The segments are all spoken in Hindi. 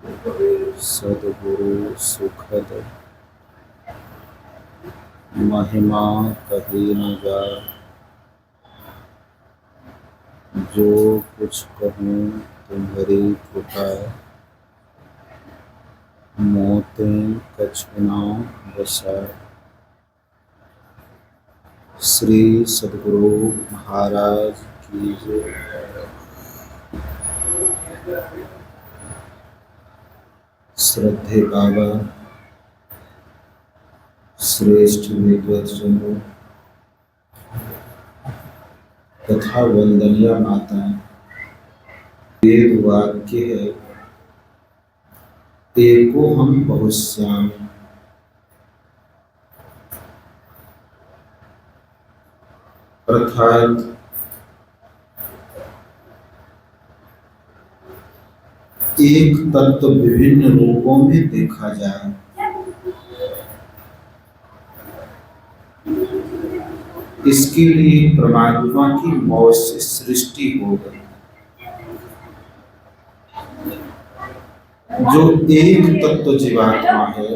सद्गुरु सुखद महिमा कही न जाए। जो कुछ कहूँ तुम्हारी कृपा, मोते कछु न बसाए। श्री सद्गुरु महाराज की जय। श्रद्धे बाबा, श्रेष्ठ विद्वज्जनों तथा वंदनीय माता, वेद वाक्य है एको हम बहुश्याम। अर्थात एक तत्व विभिन्न रूपों में देखा जाए। इसके लिए परमात्मा की मौत से सृष्टि हो गई। जो एक तत्व जीवात्मा है,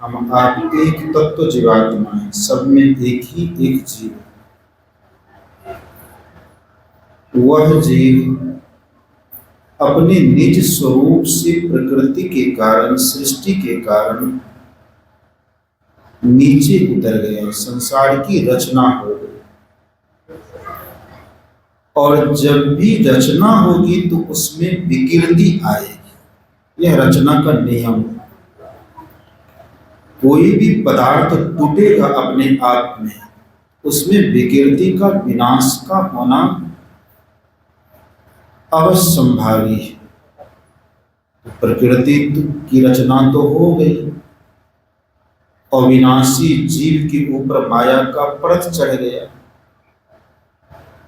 हम आप एक तत्व जीवात्मा है, सब में एक ही एक जीव। वह जीव अपने निज स्वरूप से प्रकृति के कारण, सृष्टि के कारण नीचे उतर गया, संसार की रचना हो गई। और जब भी रचना होगी तो उसमें विकृति आएगी। यह रचना का नियम है। कोई भी पदार्थ टूटेगा अपने आप में, उसमें विकृति का, विनाश का होना अवश्यंभावी है। प्रकृति की रचना तो हो गई, अविनाशी जीव के ऊपर माया का परत चढ़ गया,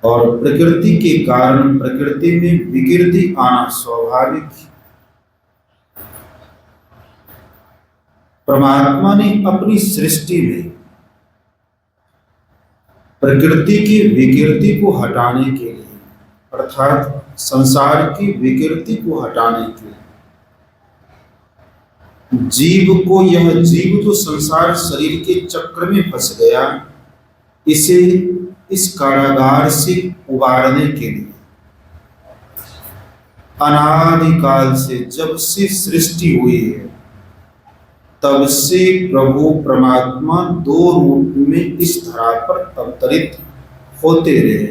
और प्रकृति के कारण प्रकृति में विकृति आना स्वाभाविक है। परमात्मा ने अपनी सृष्टि में प्रकृति की विकृति को हटाने के लिए, अर्थात संसार की विकृति को हटाने के लिए, जीव को, यह जीव जो संसार शरीर के चक्र में फंस गया, इसे इस कारागार से उबारने के लिए अनादिकाल से, जब से सृष्टि हुई है तब से प्रभु परमात्मा दो रूप में इस धरा पर अवतरित होते रहे।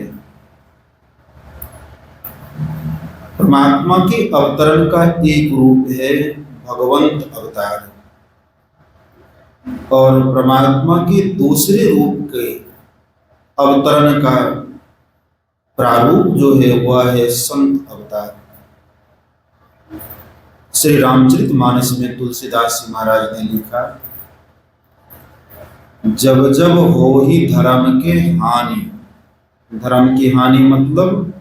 परमात्मा के अवतरण का एक रूप है भगवंत अवतार, और परमात्मा के दूसरे रूप के अवतरण का प्रारूप जो है वह है संत अवतार। श्री रामचरितमानस में तुलसीदास जी महाराज ने लिखा, जब जब हो ही धर्म के हानि। धर्म की हानि मतलब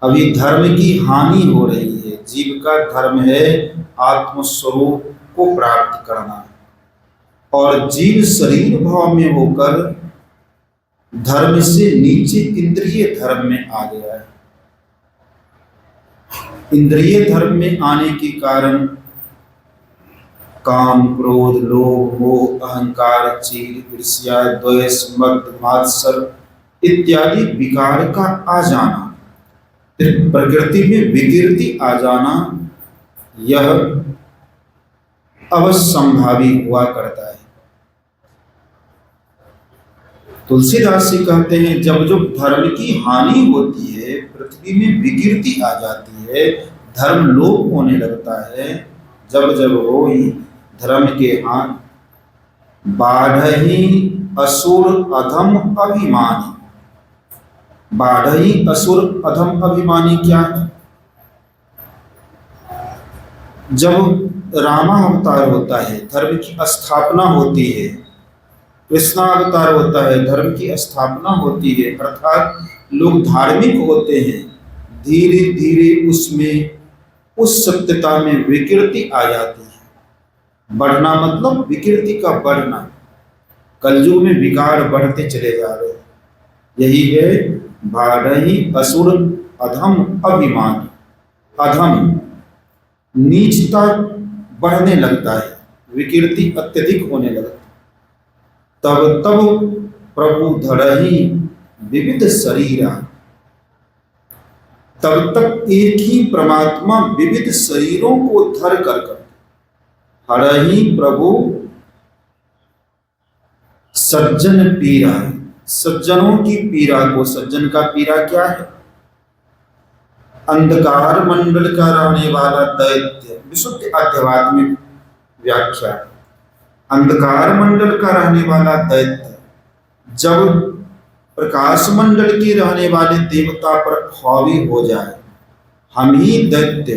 अभी धर्म की हानि हो रही है। जीव का धर्म है आत्मस्वरूप को प्राप्त करना, और जीव शरीर भाव में होकर धर्म से नीचे इंद्रिय धर्म में आ गया है। इंद्रिय धर्म में आने के कारण काम, क्रोध, लोभ, मोह, अहंकार, चीर, ईर्ष्या, द्वेष, मद, मात्सर्य इत्यादि विकार का आ जाना, फिर प्रकृति में विकृति आ जाना, यह अवश्यंभावी हुआ करता है। तुलसीदास जी कहते हैं, जब जब धर्म की हानि होती है, पृथ्वी में विकृति आ जाती है, धर्म लोप होने लगता है, जब जब हो ही धर्म के हाथ बाढ़ही असुर अधम अभिमानी। बाढ़ही असुर अधम अभिमानी क्या है? जब रामावतार होता है, धर्म की स्थापना होती है, कृष्णा अवतार होता है, धर्म की स्थापना होती है, अर्थात लोग धार्मिक होते हैं, धीरे धीरे उसमें उस सत्यता में विकृति आ जाती है। बढ़ना मतलब विकृति का बढ़ना, कलयुग में विकार बढ़ते चले जा रहे हैं। यही है बाढ़ही असुर अधम अभिमानी। अधम नीचता बढ़ने लगता है, विकृति अत्यधिक होने लगता है। तब तब प्रभु धरहि विविध शरीरा, तब तक एक ही परमात्मा विविध शरीरों को धर कर हरहि प्रभु सज्जन पीरा, सज्जनों की पीड़ा को। सज्जन का पीड़ा क्या है? अंधकार मंडल का रहने वाला दैत्य, विशुद्ध आध्यात्मिक व्याख्या। अंधकार मंडल का रहने वाला दैत्य जब प्रकाश मंडल के रहने वाले देवता पर हावी हो जाए, हम ही दैत्य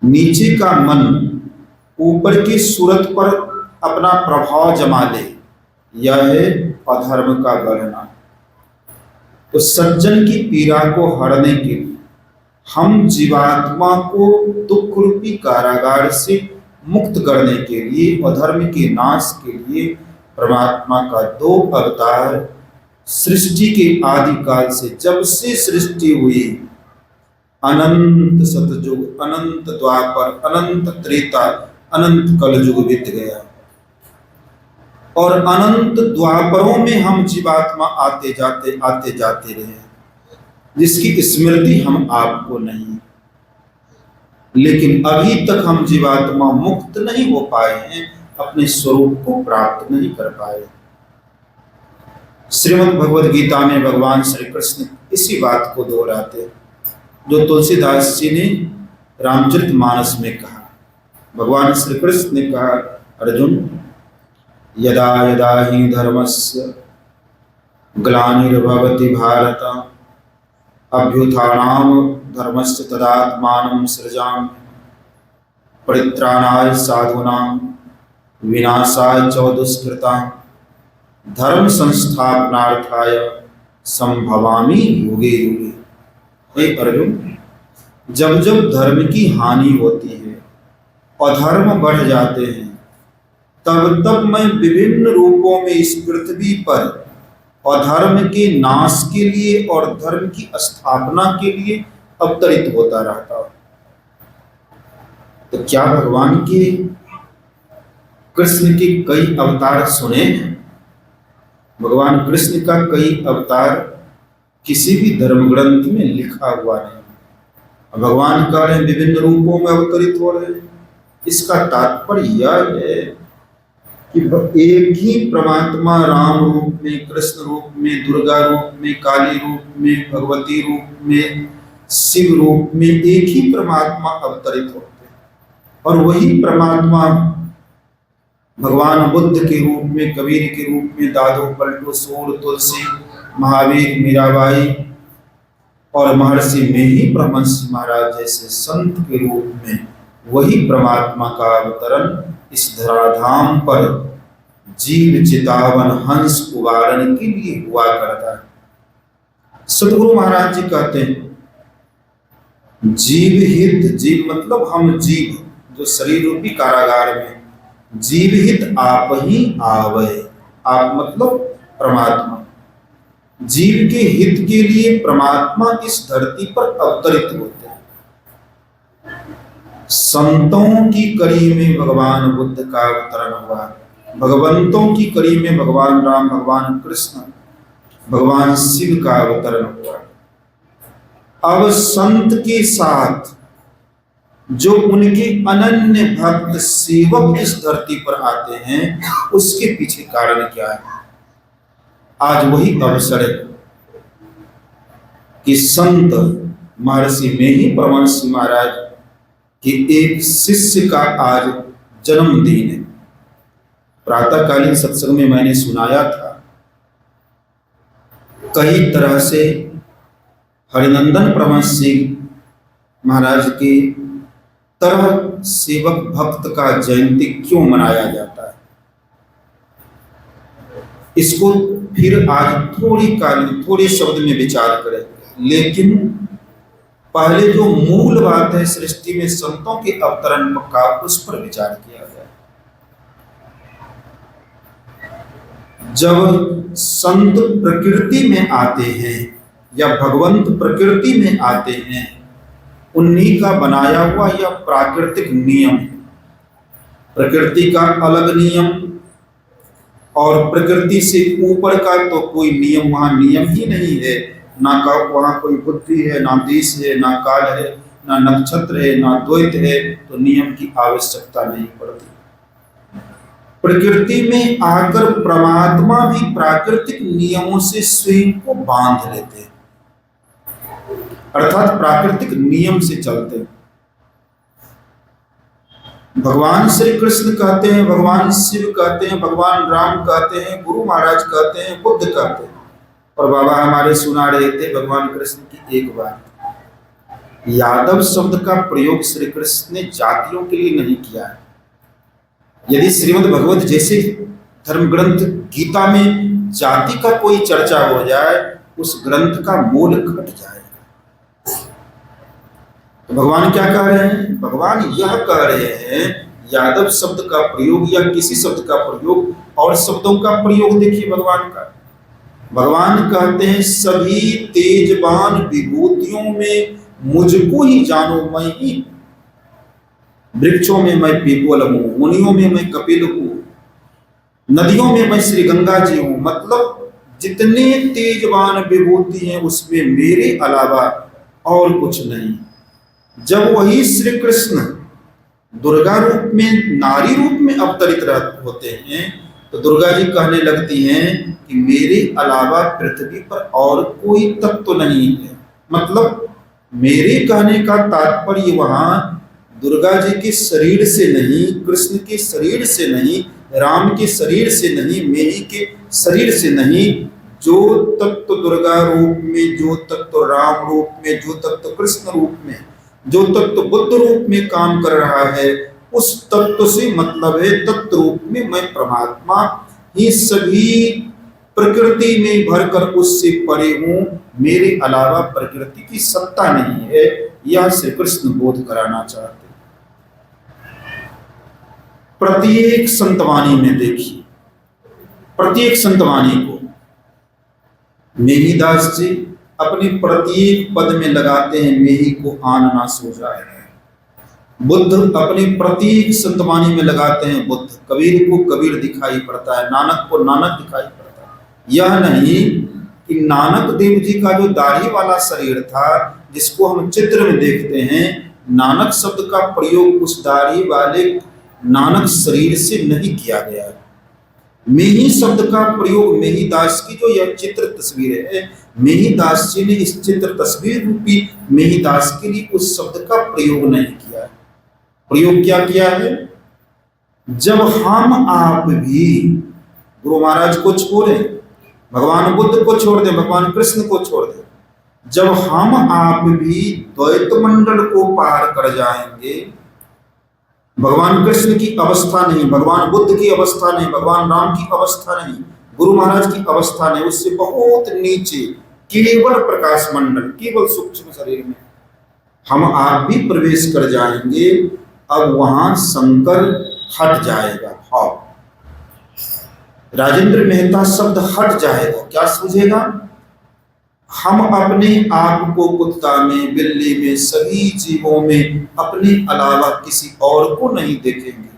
नीचे का मन ऊपर की सूरत पर अपना प्रभाव जमा ले, यह है अधर्म का बढ़ना। तो सज्जन की पीड़ा को हरने के लिए, हम जीवात्मा को दुख रूपी कारागार से मुक्त करने के लिए, अधर्म के नाश के लिए परमात्मा का 2 अवतार सृष्टि के आदि काल से, जब से सृष्टि हुई, अनंत सतयुग, अनंत द्वापर, अनंत त्रेता, अनंत कलयुग बीत गया और अनंत द्वापरों में हम जीवात्मा आते जाते रहे, जिसकी स्मृति हम आपको नहीं। लेकिन अभी तक हम जीवात्मा मुक्त नहीं हो पाए हैं, अपने स्वरूप को प्राप्त नहीं कर पाए। श्रीमद् भगवद गीता में भगवान श्री कृष्ण इसी बात को दोहराते, जो तुलसीदास जी ने रामचरितमानस में कहा। भगवान श्री कृष्ण ने कहा, अर्जुन, यदा यदा हि धर्मस्य ग्लानिर्भवति भारत, अभ्युत्थानाय धर्मस्य तदात्मानं सृजामि, परित्राणाय साधूनां विनाशाय च दुष्कृतां, धर्म संस्थापनार्थाय संभवामि युगे युगे। हे अर्जुन, जब जब धर्म की हानि होती है, अधर्म बढ़ जाते हैं, तब तब मैं विभिन्न रूपों में इस पृथ्वी पर अधर्म के नाश के लिए और धर्म की स्थापना के लिए अवतरित होता रहता हूं। तो क्या भगवान के कृष्ण के कई अवतार सुने हैं? भगवान कृष्ण का कई अवतार किसी भी धर्म ग्रंथ में लिखा हुआ नहीं। भगवान कह रहे हैं विभिन्न रूपों में अवतरित हो रहे हैं। इसका तात्पर्य यह है कि एक ही परमात्मा राम रूप में, कृष्ण रूप में, दुर्गा रूप में, काली रूप में, भगवती रूप में, शिव रूप में एक ही परमात्मा अवतरित होते हैं। और वही परमात्मा भगवान बुद्ध के रूप में, कबीर के रूप में, दादू, पलटू, सूर, तुलसी, महावीर, मीराबाई और महर्षि में ही परमहंस महाराज जैसे संत के रूप में वही परमात्मा का अवतरण इस धराधाम पर जीव चितावन हंस उबारने के लिए हुआ करता है। सतगुरु महाराज जी कहते हैं, जीव हित, जीव मतलब हम जीव जो शरीर रूपी कारागार में, जीव हित आप ही आवे। आप मतलब परमात्मा, जीव के हित के लिए परमात्मा इस धरती पर अवतरित होते हैं। संतों की कड़ी में भगवान बुद्ध का अवतरण हुआ, भगवंतों की कड़ी में भगवान राम, भगवान कृष्ण, भगवान शिव का अवतरण हुआ। अब संत के साथ जो उनके अनन्य भक्त सेवक इस धरती पर आते हैं, उसके पीछे कारण क्या है? आज वही अवसर है कि संत महर्षि में ही परमहंस महाराज के एक शिष्य का आज जन्मदिन है। प्रातःकालीन सत्संग में मैंने सुनाया था, कई तरह से हरिनंदन परमहंस महाराज के तरह सेवक भक्त का जयंती क्यों मनाया जाता है, इसको फिर आज थोड़ी शब्द में विचार करेंगे। लेकिन पहले जो मूल बात है सृष्टि में संतों के अवतरण का, उस पर विचार किया जाए। जब संत प्रकृति में आते हैं या भगवंत प्रकृति में आते हैं, उन्हीं का बनाया हुआ यह प्राकृतिक नियम है। प्रकृति का अलग नियम और प्रकृति से ऊपर का तो कोई नियम, वहां नियम ही नहीं है। ना का वहां कोई बुद्धि है, ना देश है, ना काल है, ना नक्षत्र है, ना द्वैत है, तो नियम की आवश्यकता नहीं पड़ती। प्रकृति में आकर परमात्मा भी प्राकृतिक नियमों से स्वयं को बांध लेते हैं, अर्थात प्राकृतिक नियम से चलते हैं। भगवान श्री कृष्ण कहते हैं, भगवान शिव कहते हैं, भगवान राम कहते हैं, गुरु महाराज कहते हैं, बुद्ध कहते हैं। और बाबा हमारे सुना रहे थे भगवान कृष्ण की एक बात, यादव शब्द का प्रयोग श्री कृष्ण ने जातियों के लिए नहीं किया है। यदि श्रीमद् भगवत जैसे धर्म ग्रंथ गीता में जाति का कोई चर्चा हो जाए, उस ग्रंथ का मूल घट जाएगा। तो भगवान क्या कह रहे हैं? भगवान यह कह रहे हैं यादव शब्द का प्रयोग या किसी शब्द का प्रयोग, और शब्दों का प्रयोग देखिए भगवान का। भगवान कहते हैं सभी तेजवान विभूतियों में मुझको ही जानो, मैं ही वृक्षों में मैं पीपल हूं, मुनियों में मैं कपिल हूं, नदियों में मैं श्री गंगा जी हूं। मतलब जितने तेजवान विभूति हैं उसमें मेरे अलावा और कुछ नहीं। जब वही श्री कृष्ण दुर्गा रूप में, नारी रूप में अवतरित होते हैं, तो दुर्गा जी कहने लगती हैं कि मेरे अलावा पृथ्वी पर और कोई तत्व नहीं है। मतलब मेरे कहने का तात्पर्य वहां दुर्गा जी के शरीर से नहीं, कृष्ण के शरीर से नहीं, राम के शरीर से नहीं, मेरी के शरीर से नहीं, जो तत्व दुर्गा रूप में, जो तत्व राम रूप में, जो तत्व कृष्ण रूप में, जो तत्व बुद्ध रूप में काम कर रहा है, उस तत्व से मतलब है तत्व रूप में मैं परमात्मा ही सभी प्रकृति में भरकर उससे परे हूं, मेरे अलावा प्रकृति की सत्ता नहीं है। यह श्री कृष्ण बोध कराना चाहते। प्रत्येक संतवाणी में देखिए, प्रत्येक संतवाणी को मेहीदास जी अपने प्रत्येक पद में लगाते हैं मेही को आन ना सो जाए। बुद्ध अपने प्रत्येक संतवाणी में लगाते हैं बुद्ध। कबीर को कबीर दिखाई पड़ता है, नानक को नानक दिखाई पड़ता है। यह नहीं कि नानक देव जी का जो दाढ़ी वाला शरीर था, जिसको हम चित्र में देखते हैं, नानक शब्द का प्रयोग उस दाढ़ी वाले नानक शरीर से नहीं किया गया है। मेही शब्द का प्रयोग मेहीदास की जो यह चित्र तस्वीर है, मेहीदास जी ने इस चित्र तस्वीर रूपी मेहीदास के लिए उस शब्द का प्रयोग नहीं किया है। प्रयोग क्या किया है? जब हम आप भी गुरु महाराज को छोड़ें, भगवान बुद्ध को छोड़ दें, भगवान कृष्ण को छोड़ दें, जब हम आप भी द्वैत मंडल को पार कर जाएंगे, भगवान कृष्ण की अवस्था नहीं, भगवान बुद्ध की अवस्था नहीं, भगवान राम की अवस्था नहीं, गुरु महाराज की अवस्था नहीं, उससे बहुत नीचे केवल प्रकाश मंडल, केवल सूक्ष्म शरीर में हम आप भी प्रवेश कर जाएंगे। अब वहां संकर हट जाएगा। हाँ, राजेंद्र मेहता शब्द हट जाएगा। क्या सूझेगा? हम अपने आप को कुत्ता में, बिल्ली में, सभी जीवों में अपने अलावा किसी और को नहीं देखेंगे।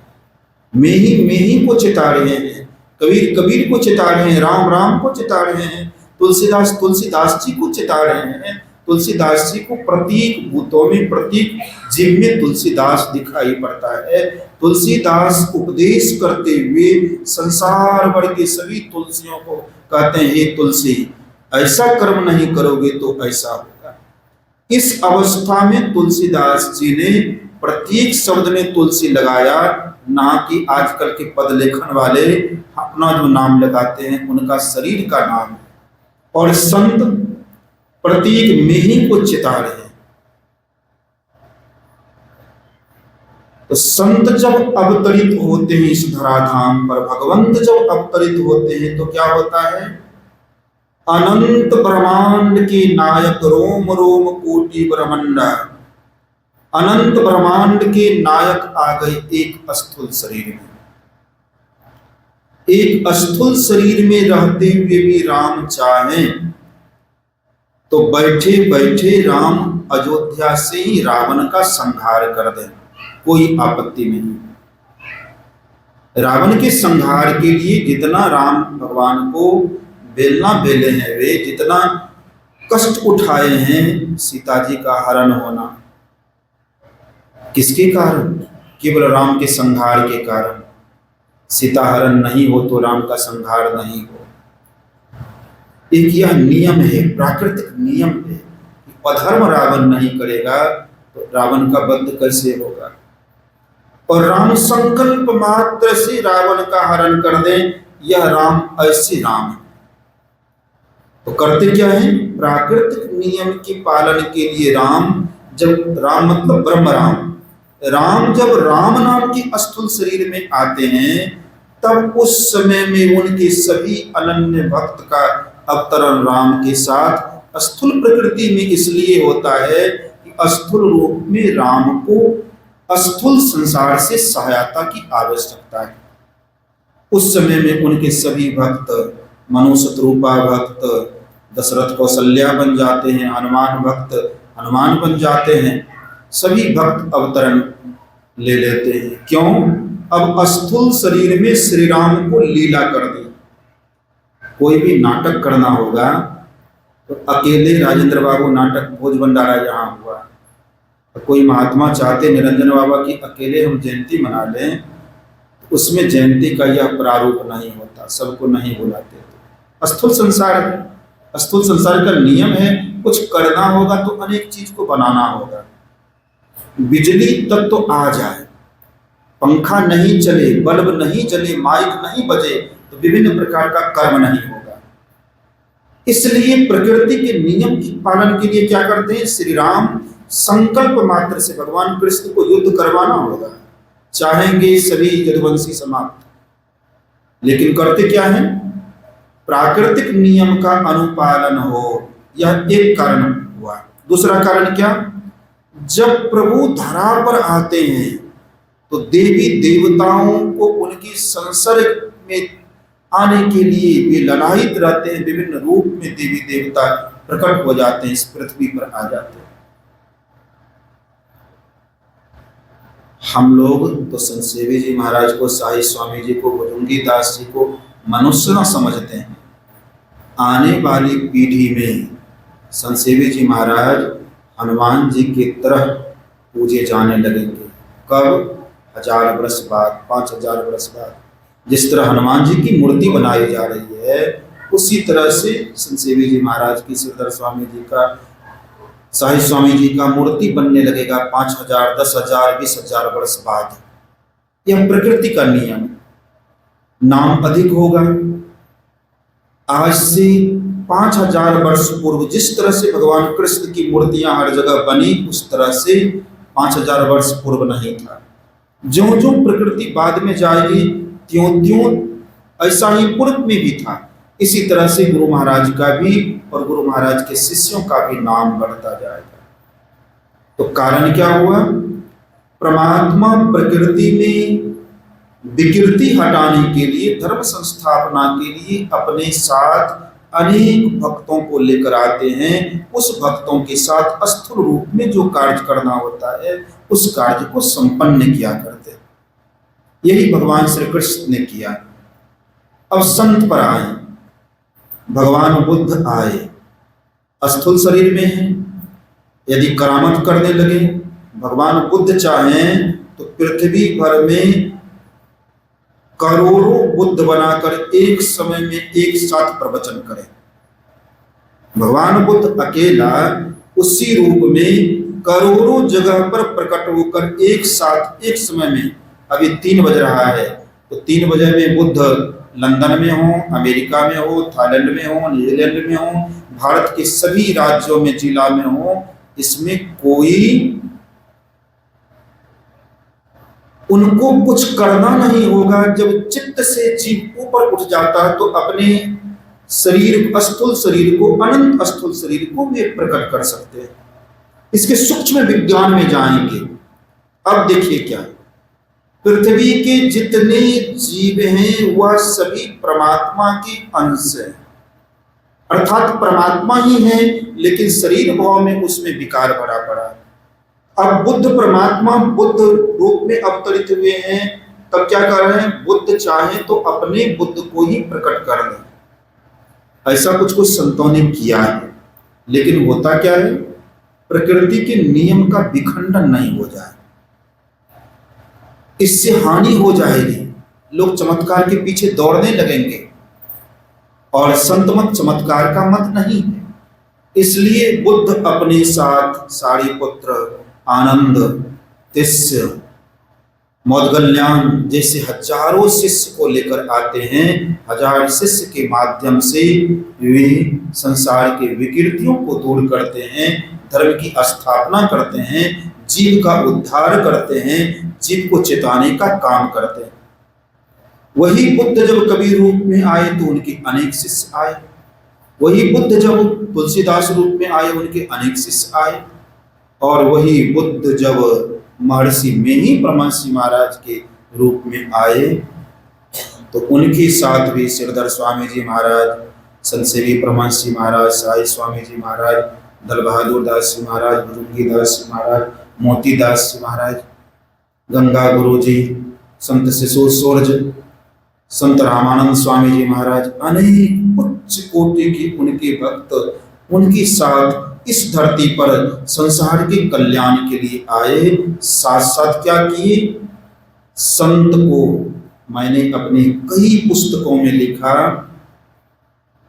मेही को चिता रहे हैं, कबीर कबीर को चिता रहे हैं, राम राम को चिता रहे हैं, तुलसीदास तुलसीदास जी को चिता रहे हैं। तुलसीदास जी को प्रतीक भूतों में, प्रतीक जीव में तुलसीदास दिखाई पड़ता है। तुलसीदास उपदेश करते हुए संसार भर के सभी तुलसियों को कहते हैं, हे तुलसी, ऐसा कर्म नहीं करोगे तो ऐसा होगा। इस अवस्था में तुलसीदास जी ने प्रत्येक शब्द में तुलसी लगाया, ना कि आजकल के पद लेखन वाले अपना जो नाम लगाते हैं उनका शरीर का नाम है। और संत प्रत्येक मेही को चिता रहे हैं। तो संत जब अवतरित होते हैं इस धराधाम पर, भगवंत जब अवतरित होते हैं, तो क्या होता है? अनंत ब्रह्मांड के नायक, रोम रोम कोटि ब्रह्मांड, अनंत ब्रह्मांड के नायक आ गए एक स्थूल शरीर में। एक स्थूल शरीर में रहते हुए भी राम चाहें तो बैठे बैठे राम अयोध्या से ही रावण का संहार कर दें, कोई आपत्ति नहीं। रावण के संहार के लिए जितना राम भगवान को बेलना बेले हैं, वे जितना कष्ट उठाए हैं, सीता जी का हरण होना किसके कारण? केवल राम के संहार के कारण। सीता हरण नहीं हो तो राम का संहार नहीं हो। एक यह नियम है, प्राकृतिक नियम है। अधर्म रावण नहीं करेगा तो रावण का वध कैसे होगा? और राम संकल्प मात्र से रावण का हरण कर दें, यह राम ऐसे राम है। तो करते क्या है? प्राकृतिक नियम के पालन के लिए राम, जब राम मतलब ब्रह्म राम जब राम नाम के स्थूल शरीर में आते हैं, तब उस समय में उनके सभी अनन्य भक्त का अवतरण राम के साथ स्थूल प्रकृति में इसलिए होता है कि स्थूल रूप में राम को स्थूल संसार से सहायता की आवश्यकता है। उस समय में उनके सभी भक्त, मनुशतरूपा भक्त दशरथ कौशल्या बन जाते हैं, हनुमान भक्त हनुमान बन जाते हैं, सभी भक्त अवतरण ले लेते हैं। क्यों? अब स्थूल शरीर में श्री राम को लीला कर दी। कोई भी नाटक करना होगा तो अकेले राजेंद्र बाबू नाटक भोज भंडारा यहाँ हुआ, तो कोई महात्मा चाहते निरंजन बाबा की अकेले हम जयंती मना लें, तो उसमें जयंती का यह प्रारूप नहीं होता, सबको नहीं बुलाते। तो स्थूल संसार है, स्थूल संसार का नियम है, कुछ करना होगा तो अनेक चीज को बनाना होगा। बिजली तक तो आ जाए, पंखा नहीं चले, बल्ब नहीं जले, माइक नहीं बजे, तो विभिन्न प्रकार का कर्म नहीं होगा। इसलिए प्रकृति के नियम के पालन के लिए क्या करते हैं? श्री राम संकल्प मात्र से भगवान कृष्ण को युद्ध करवाना होगा, चाहेंगे सभी यदुवंशी समाप्त, लेकिन करते क्या है? प्राकृतिक नियम का अनुपालन हो, यह एक कारण हुआ। दूसरा कारण क्या? जब प्रभु धरा पर आते हैं तो देवी देवताओं को उनकी संसर्ग में आने के लिए वे ललायित रहते हैं, विभिन्न रूप में देवी देवता प्रकट हो जाते हैं, इस पृथ्वी पर आ जाते हैं। हम लोग तो संत सेवी जी महाराज को, साई स्वामी जी को, भुजंगी दास जी को मनुष्य न समझते हैं। आने वाली पीढ़ी में संत सेवी जी महाराज हनुमान जी की तरह पूजे जाने लगेंगे। कब? 1000 वर्ष बाद, 5000 वर्ष बाद। जिस तरह हनुमान जी की मूर्ति बनाई जा रही है, उसी तरह से संत सेवी जी महाराज की, श्रीधर स्वामी जी का, साई स्वामी जी का मूर्ति बनने लगेगा 5000, 10,000, 20,000 वर्ष बाद। यह प्रकृति का नियम। नाम अधिक होगा। आज से 5000 वर्ष पूर्व जिस तरह से भगवान कृष्ण की मूर्तियां हर जगह बनी, उस तरह से 5000 वर्ष पूर्व नहीं था। ज्यों ज्यों प्रकृति बाद में जाएगी, त्यों त्यों ऐसा ही पूर्व में भी था। इसी तरह से गुरु महाराज का भी और गुरु महाराज के शिष्यों का भी नाम बढ़ता जाएगा। तो कारण क्या हुआ? परमात्मा प्रकृति में विकृति हटाने के लिए, धर्म संस्थापना के लिए अपने साथ अनेक भक्तों को लेकर आते हैं। उस भक्तों के साथ स्थूल रूप में जो कार्य करना होता है, उस कार्य को संपन्न किया करते हैं। यही भगवान श्री कृष्ण ने किया। अब संत पर आए, भगवान बुद्ध आए, स्थूल शरीर में हैं, यदि करामत करने लगे, भगवान बुद्ध चाहें तो पृथ्वी भर में करोड़ों बुद्ध बनाकर एक समय में एक साथ प्रवचन करें। भगवान बुद्ध अकेला उसी रूप में करोड़ों जगह पर प्रकट होकर एक साथ एक समय में, अभी 3 बज रहा है तो 3 बजे में बुद्ध लंदन में हो, अमेरिका में हो, थाईलैंड में हो, न्यूजीलैंड में हो, भारत के सभी राज्यों में, जिला में हो, इसमें कोई उनको कुछ करना नहीं होगा। जब चित्त से जीव ऊपर उठ जाता है तो अपने शरीर, स्थूल शरीर को, अनंत स्थूल शरीर को वे प्रकट कर सकते हैं। इसके सूक्ष्म विज्ञान में जाएंगे। अब देखिए क्या, पृथ्वी के जितने जीव हैं वह सभी परमात्मा के अंश हैं। अर्थात परमात्मा ही है, लेकिन शरीर भाव में उसमें विकार भरा पड़ा है। अब बुद्ध परमात्मा बुद्ध रूप में अवतरित हुए हैं, तब क्या कर रहे हैं? बुद्ध चाहे तो अपने बुद्ध को ही प्रकट कर दें। ऐसा कुछ कुछ संतों ने किया है, लेकिन होता क्या है? प्रकृति के नियम का विखंडन नहीं हो जाए, इससे हानि हो जाएगी। लोग चमत्कार के पीछे दौड़ने लगेंगे, और संत मत चमत्कार का मत नहीं है। इसलिए बुद्ध अपने साथ सारिपुत्र, आनंद, तिस्य, मौदगल्याण जैसे हजारों शिष्य को लेकर आते हैं। हजार शिष्य के माध्यम से वे संसार के विकृतियों को दूर करते हैं, धर्म की स्थापना करते हैं, जीव का उद्धार करते हैं, जीव को चेताने का काम करते हैं। वही बुद्ध जब कबीर रूप में आए तो उनके अनेक शिष्य आए, वही बुद्ध जब तुलसीदास रूप में आए उनके अनेक शिष्य आए, और वही बुद्ध जब महर्षि में ही परमहंस महाराज के रूप में आए तो उनके साथ भी श्रीधर स्वामी जी महाराज, संतसेवी परमहंस महाराज, साई स्वामी जी महाराज, दल बहादुर दास जी महाराज, भुजंगी दास जी महाराज, मोती दास जी महाराज, गंगा गुरु जी, संत शिशु सूरज, संत रामानंद स्वामी जी महाराज, अनेक उच्च कोटि के उनके भक्त उनके साथ इस धरती पर संसार के कल्याण के लिए आए। साथ साथ क्या किए? संत को मैंने अपनी कई पुस्तकों में लिखा,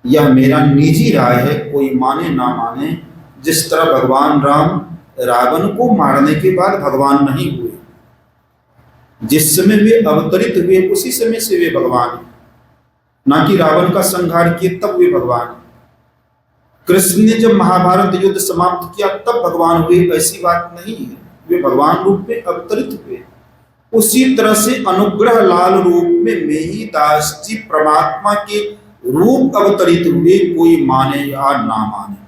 यह मेरा निजी राय है, कोई माने ना माने। जिस तरह भगवान राम रावण को मारने के बाद भगवान नहीं हुए, जिस समय वे अवतरित हुए उसी समय से वे भगवान हैं, ना कि रावण का संहार किए तब वे भगवान। कृष्ण ने जब महाभारत युद्ध समाप्त किया तब भगवान हुए, ऐसी बात नहीं है, वे भगवान रूप में अवतरित हुए। उसी तरह से अनुग्रह लाल रूप में मेही दास जी परमात्मा के रूप अवतरित हुए, कोई माने या ना माने।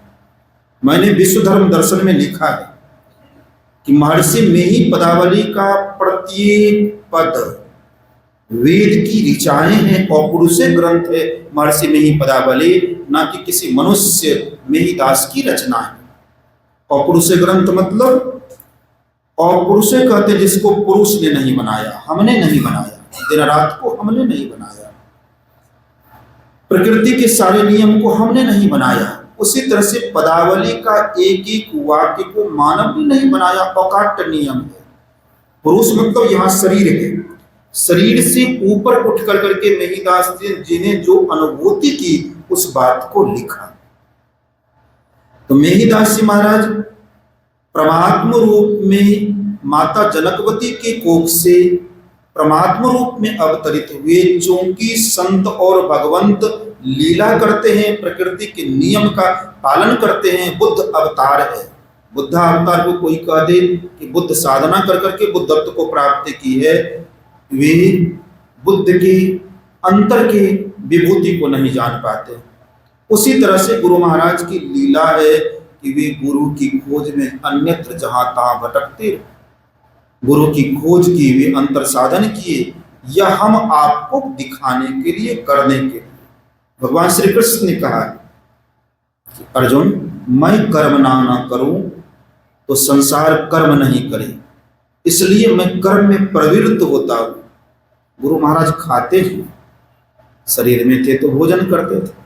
मैंने विश्व धर्म दर्शन में लिखा है कि महर्षि मेही पदावली का प्रत्येक पद वेद की ऋचाएं हैं, औपुरुषे ग्रंथ है महर्षि मेही पदावली, ना कि किसी मनुष्य मेहीदास की रचना है। औपुरुषे ग्रंथ मतलब औपुरुषे कहते जिसको पुरुष ने नहीं बनाया, हमने नहीं बनाया, दिन रात को हमने नहीं बनाया, प्रकृति के सारे नियम को हमने नहीं बनाया। उसी तरह से पदावली का एक एक वाक्य को मानव भी नहीं बनाया, अकाट्य नियम है। पुरुष मतलब यहाँ शरीर है, शरीर से ऊपर उठ कर करके मेहीदास जी ने जो अनुभूति की उस बात को लिखा। तो मेहीदास जी महाराज परमात्म रूप में माता जनकवती के कोख से परमात्म रूप में अवतरित हुए। चूंकि संत और भगवंत लीला करते हैं, प्रकृति के नियम का पालन करते हैं, बुद्ध अवतार है। बुद्ध अवतार को कोई कह दे कि बुद्ध साधना कर करके बुद्धत्व को प्राप्त की है, वे बुद्ध की अंतर की विभूति को नहीं जान पाते। उसी तरह से गुरु महाराज की लीला है कि वे गुरु की खोज में अन्यत्र जहां तहां भटकते, गुरु की खोज की, वे अंतर साधन किए, यह हम आपको दिखाने के लिए, करने के लिए। भगवान श्री कृष्ण ने कहा कि अर्जुन, मैं कर्म ना करूं तो संसार कर्म नहीं करे, इसलिए मैं कर्म में प्रवृत्त होता हूं। गुरु महाराज खाते थे, शरीर में थे तो भोजन करते थे।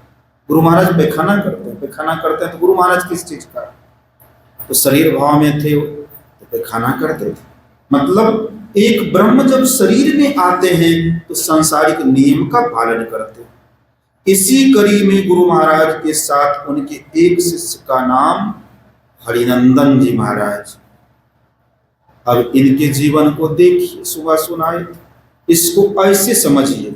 गुरु महाराज पैखाना करते हैं तो गुरु महाराज किस चीज का? तो शरीर भाव में थे तो पैखाना करते थे। मतलब एक ब्रह्म जब शरीर में आते हैं तो सांसारिक नियम का पालन करते हैं। इसी कड़ी में गुरु महाराज के साथ उनके एक शिष्य का नाम हरिनंदन जी महाराज। अब इनके जीवन को देखिए, सुबह सुनाए, इसको ऐसे समझिए,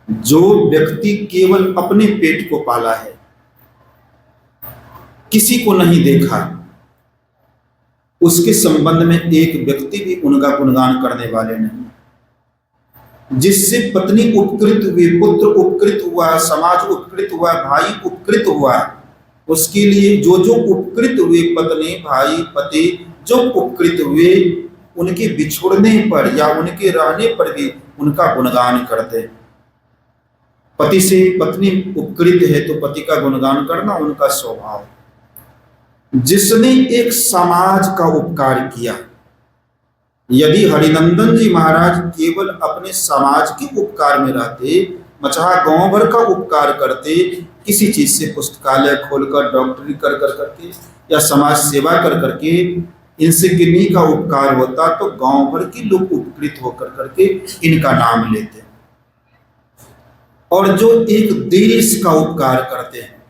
जो व्यक्ति केवल अपने पेट को पाला है, किसी को नहीं देखा, उसके संबंध में एक व्यक्ति भी उनका गुणगान करने वाले नहीं। जिससे पत्नी उपकृत हुई, पुत्र उपकृत हुआ, समाज उपकृत हुआ, भाई उपकृत हुआ, उसके लिए जो जो उपकृत हुए, पत्नी, भाई, पति जो उपकृत हुए, उनके बिछुड़ने पर या उनके रहने पर भी उनका गुणगान करते। पति से पत्नी उपकृत है तो पति का गुणगान करना उनका स्वभाव। जिसने एक समाज का उपकार किया, यदि हरिनंदन जी महाराज केवल अपने समाज के उपकार में रहते, मचाहा गांव भर का उपकार करते, किसी चीज से पुस्तकालय खोलकर, डॉक्टरी कर कर करके या समाज सेवा कर करके इनसे किन्हीं का उपकार होता तो गांव भर के लोग उपकृत होकर करके इनका नाम लेते। और जो एक देश का उपकार करते हैं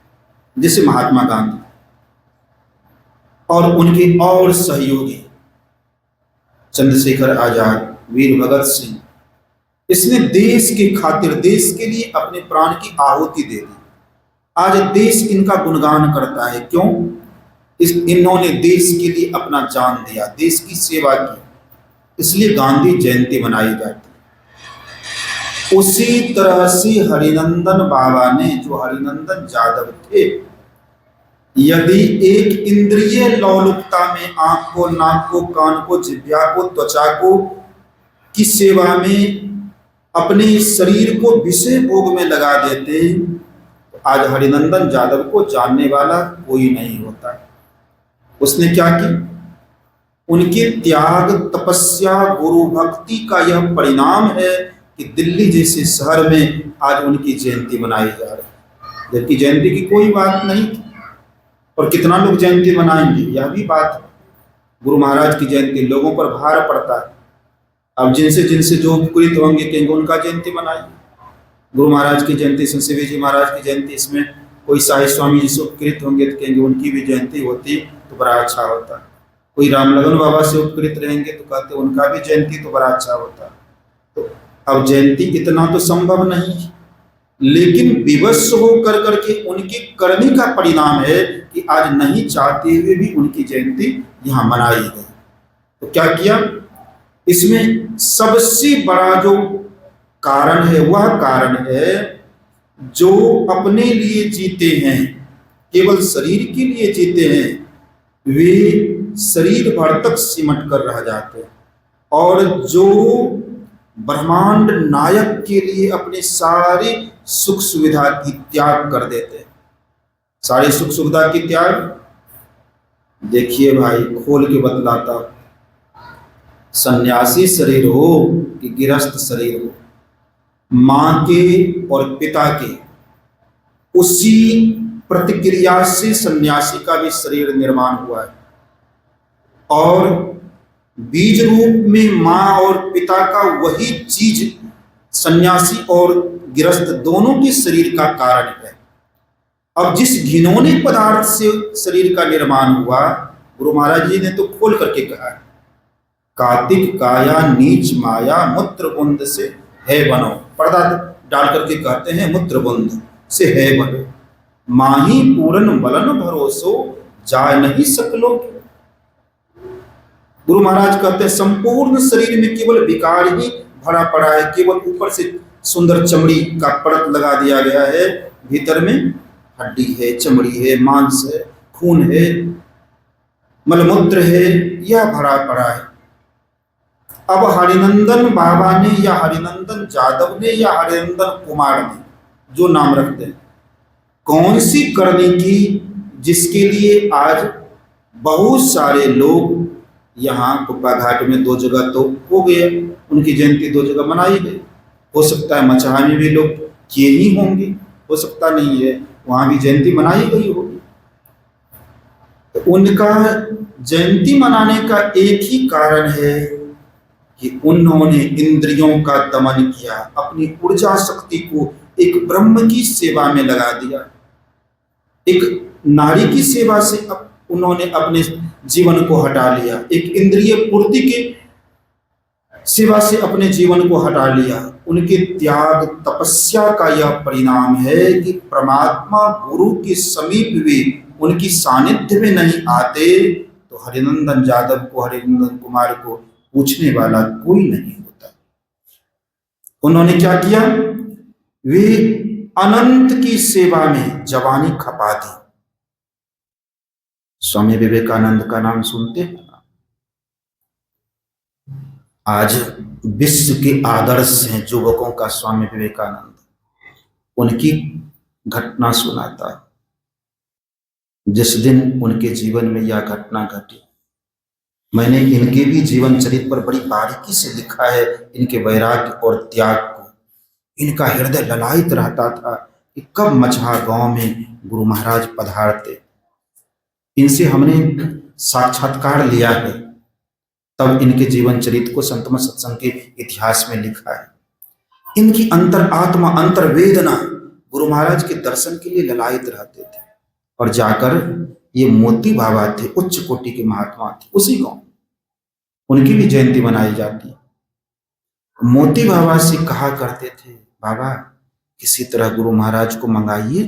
जैसे महात्मा गांधी और उनके और सहयोगी चंद्रशेखर आजाद, वीर भगत सिंह, इसने देश के खातिर, देश के लिए अपने प्राण की आहुति दे दी। आज देश इनका गुणगान करता है। क्यों? इन्होंने देश के लिए अपना जान दिया, देश की सेवा की, इसलिए गांधी जयंती मनाई जाती है। उसी तरह से हरिनंदन बाबा ने, जो हरिनंदन जादव थे, यदि एक इंद्रिय लोलुपता में आंख को, नाक को, कान को, जिह्वा को, त्वचा को की सेवा में अपने शरीर को विषय भोग में लगा देते, तो आज हरिनंदन जादव को जानने वाला कोई नहीं होता। उसने क्या की? उनके त्याग, तपस्या, गुरु भक्ति का यह परिणाम है कि दिल्ली जैसे शहर में आज उनकी जयंती मनाई जा रही है, जबकि जयंती की कोई बात नहीं थी। और कितना लोग जयंती मनाएंगे, यह भी बात है। गुरु महाराज की जयंती लोगों पर भार पड़ता है। अब जिनसे जिनसे जो उपकृत होंगे कहेंगे उनका जयंती मनाएंगे। गुरु महाराज की जयंती, संत शिव जी महाराज की जयंती, इसमें कोई साई स्वामी जी से उपकृत होंगे तो कहेंगे उनकी भी जयंती होती तो बड़ा अच्छा होता। कोई रामलगन बाबा से उपकृत रहेंगे तो कहते उनका भी जयंती तो बड़ा अच्छा होता। तो अब जयंती इतना तो संभव नहीं, लेकिन विवश होकर करके उनके करने का परिणाम है कि आज नहीं चाहते हुए भी उनकी जयंती यहाँ मनाई गई। तो क्या किया? इसमें सबसे बड़ा जो कारण है वह कारण है जो अपने लिए जीते हैं, केवल शरीर के लिए जीते हैं, वे शरीर भर तक सिमट कर रह जाते हैं। और जो ब्रह्मांड नायक के लिए अपने सारे सुख सुविधा की त्याग कर देते हैं। सारी सुख सुविधा की त्याग, देखिए भाई खोल के बतलाता, सन्यासी शरीर हो कि गृहस्थ शरीर हो, मां के और पिता के उसी प्रतिक्रिया से सन्यासी का भी शरीर निर्माण हुआ है। और बीज रूप में मां और पिता का वही चीज सन्यासी और गृहस्थ दोनों के शरीर का कारण है। अब जिस घिनौने पदार्थ से शरीर का निर्माण हुआ, गुरु महाराज जी ने तो खोल करके कहा है, कार्तिक काया नीच माया मूत्र बुंद से है बनो। पर्दा डाल करके कहते हैं मूत्र बुंद से है बनो, माही पूरन बलन भरोसो जाय नहीं सकलो। गुरु महाराज कहते हैं संपूर्ण शरीर में केवल विकार ही भरा पड़ा है, केवल ऊपर से सुंदर चमड़ी का परत लगा दिया गया है, भीतर में हड्डी है, चमड़ी है, मांस है, खून है, मलमूत्र है, यह भरा पड़ा है। अब हरिनंदन बाबा ने या हरिनंदन जादव ने या हरिनंदन कुमार ने जो नाम रखते हैं, कौन सी करनी की जिसके लिए आज बहुत सारे लोग यहाँ कुब्बा घाट में 2 जगह तो हो गए, उनकी जयंती 2 जगह मनाई गई। हो सकता है मचाहा में भी लोग किए ही होंगे, हो सकता नहीं है वहां भी जयंती मनाई गई होगी। तो उनका जयंती मनाने का एक ही कारण है कि उन्होंने इंद्रियों का दमन किया, अपनी ऊर्जा शक्ति को एक ब्रह्म की सेवा में लगा दिया, एक नारी की सेवा से उन्होंने अपने जीवन को हटा लिया, एक इंद्रिय पूर्ति के सेवा से अपने जीवन को हटा लिया। उनके त्याग तपस्या का यह परिणाम है कि परमात्मा गुरु के समीप भी उनकी सानिध्य में नहीं आते तो हरिनंदन जादव को, हरिनंदन कुमार को पूछने वाला कोई नहीं होता। उन्होंने क्या किया? वे अनंत की सेवा में जवानी खपा दी। स्वामी विवेकानंद का नाम सुनते हैं? आज विश्व के आदर्श हैं युवकों का स्वामी विवेकानंद। उनकी घटना सुनाता है। जिस दिन उनके जीवन में यह घटना घटी, मैंने इनके भी जीवन चरित्र पर बड़ी बारीकी से लिखा है, इनके वैराग्य और त्याग को। इनका हृदय ललायित रहता था कि कब मचहा गांव में गुरु महाराज पधारते। इनसे हमने साक्षात्कार लिया है, तब इनके जीवन चरित्र को संतमत सत्संग के इतिहास में लिखा है। इनकी अंतर आत्मा, अंतर वेदना गुरु महाराज के दर्शन के लिए ललायित रहते थे। और जाकर ये मोती बाबा थे, उच्च कोटि के महात्मा थे, उसी गांव उनकी भी जयंती मनाई जाती है। मोती बाबा से कहा करते थे, बाबा किसी तरह गुरु महाराज को मंगाइए।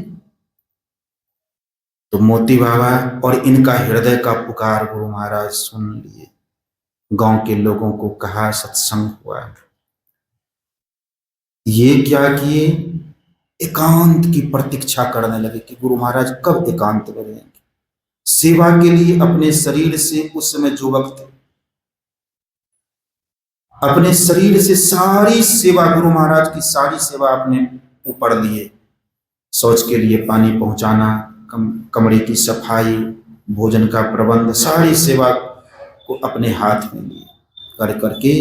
तो मोती बाबा और इनका हृदय का पुकार गुरु महाराज सुन लिए। गांव के लोगों को कहा सत्संग हुआ। ये क्या किए, एकांत की प्रतीक्षा करने लगे कि गुरु महाराज कब एकांत में रहेंगे। सेवा के लिए अपने शरीर से, उस समय युवक थे, अपने शरीर से सारी सेवा, गुरु महाराज की सारी सेवा अपने ऊपर लिए। शौच के लिए पानी पहुंचाना, कमरे की सफाई, भोजन का प्रबंध, सारी सेवा को अपने हाथ में लिए। कर करके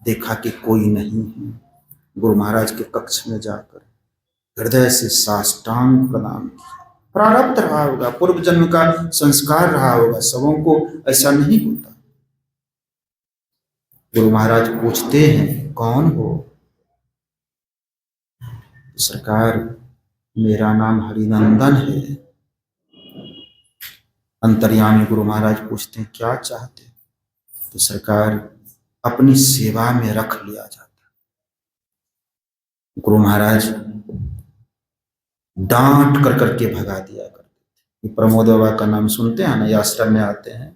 देखा कि कोई नहीं है। गुरु महाराज के कक्ष में जाकर हृदय से साष्टांग प्रणाम किया। प्रारब्ध रहा होगा, पूर्व जन्म का संस्कार रहा होगा, सबों को ऐसा नहीं होता। गुरु महाराज पूछते हैं, कौन हो? सरकार, मेरा नाम हरिनंदन है। अंतर्यामी गुरु महाराज पूछते हैं, क्या चाहते? तो सरकार, अपनी सेवा में रख लिया जाता। गुरु महाराज डांट कर करके भगा दिया करते थे। प्रमोद बाबा का नाम सुनते हैं ना, ये आश्रम में आते हैं,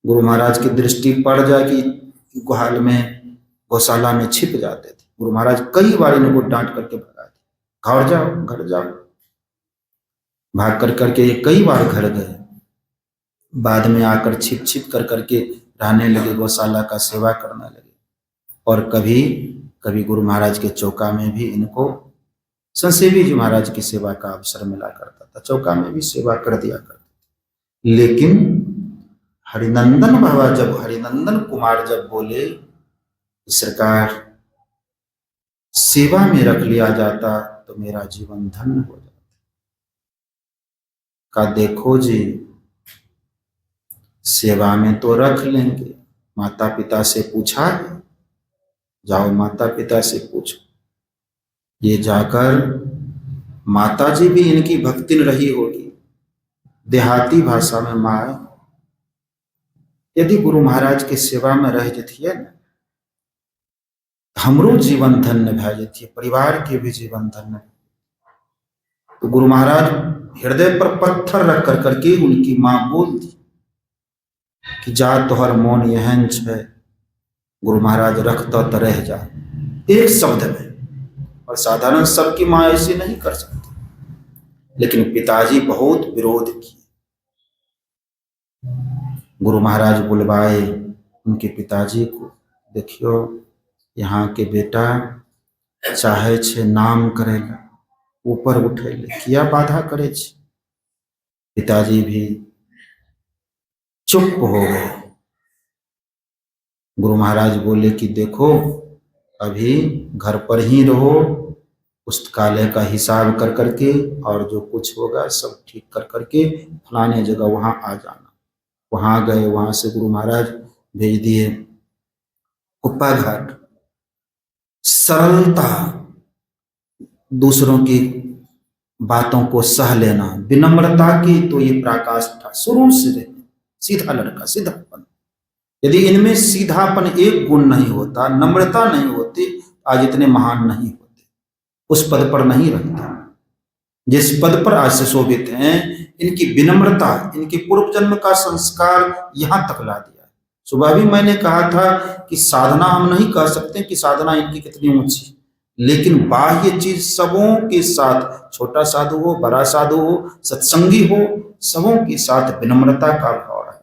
गुरु महाराज की दृष्टि पड़ जाए कि गुहाल में, गौशाला में छिप जाते थे। गुरु महाराज कई बार इनको डांट करके भगा दिया, घर जाओ, घर जाओ। भाग कर करके ये कई बार घर गए। बाद में आकर छिप छिप कर करके रहने लगे, गौशाला का सेवा करने लगे। और कभी कभी गुरु महाराज के चौका में भी इनको संसेवी जी महाराज की सेवा का अवसर मिला करता था, चौका में भी सेवा कर दिया करते। लेकिन हरिनंदन बाबा जब, हरिनंदन कुमार जब बोले, सरकार सेवा में रख लिया जाता तो मेरा जीवन धन्य हो जाता। का देखो जी, सेवा में तो रख लेंगे, माता पिता से पूछा है, जाओ माता पिता से पूछो। ये जाकर, माता जी भी इनकी भक्तिन रही होगी, देहाती भाषा में माए, यदि गुरु महाराज के सेवा में रह जतिए न, हमरो जीवन धन्य भै जतिए, परिवार के भी जीवन धन्य। तो गुरु महाराज हृदय पर पत्थर रख कर करके उनकी मां बोल दी कि जा तोहर मौन यहन है, गुरु महाराज रखता तो रह जा, एक शब्द में। और साधारण सबकी मां ऐसे नहीं कर सकती, लेकिन पिताजी बहुत विरोध किए। गुरु महाराज बुलवाए उनके पिताजी को, देखियो यहाँ के बेटा चाहे छे नाम करे ला, ऊपर उठे ले, किया बाधा करे छे। पिताजी भी चुप हो गए। गुरु महाराज बोले कि देखो, अभी घर पर ही रहो, पुस्तकालय का हिसाब कर करके और जो कुछ होगा सब ठीक कर करके फलाने जगह वहां आ जाना। वहां गए, वहां से गुरु महाराज भेज दिए कुप्पा घाट। सरलता, दूसरों की बातों को सह लेना, विनम्रता की तो ये पराकाष्ठा शुरू से। सीधा लड़का, सीधापन। यदि इनमें सीधापन एक गुण नहीं होता, नम्रता नहीं होती, आज इतने महान नहीं होते, उस पद पर नहीं रहते जिस पद पर आज सुशोभित हैं। इनकी विनम्रता, इनके पूर्व जन्म का संस्कार यहां तक ला दिया है। सुबह भी मैंने कहा था कि साधना हम नहीं कह सकते कि साधना इनकी कितनी ऊंची, लेकिन बाह्य चीज सबों के साथ, छोटा साधु हो, बड़ा साधु हो, सत्संगी हो, सबों के साथ विनम्रता का भाव है।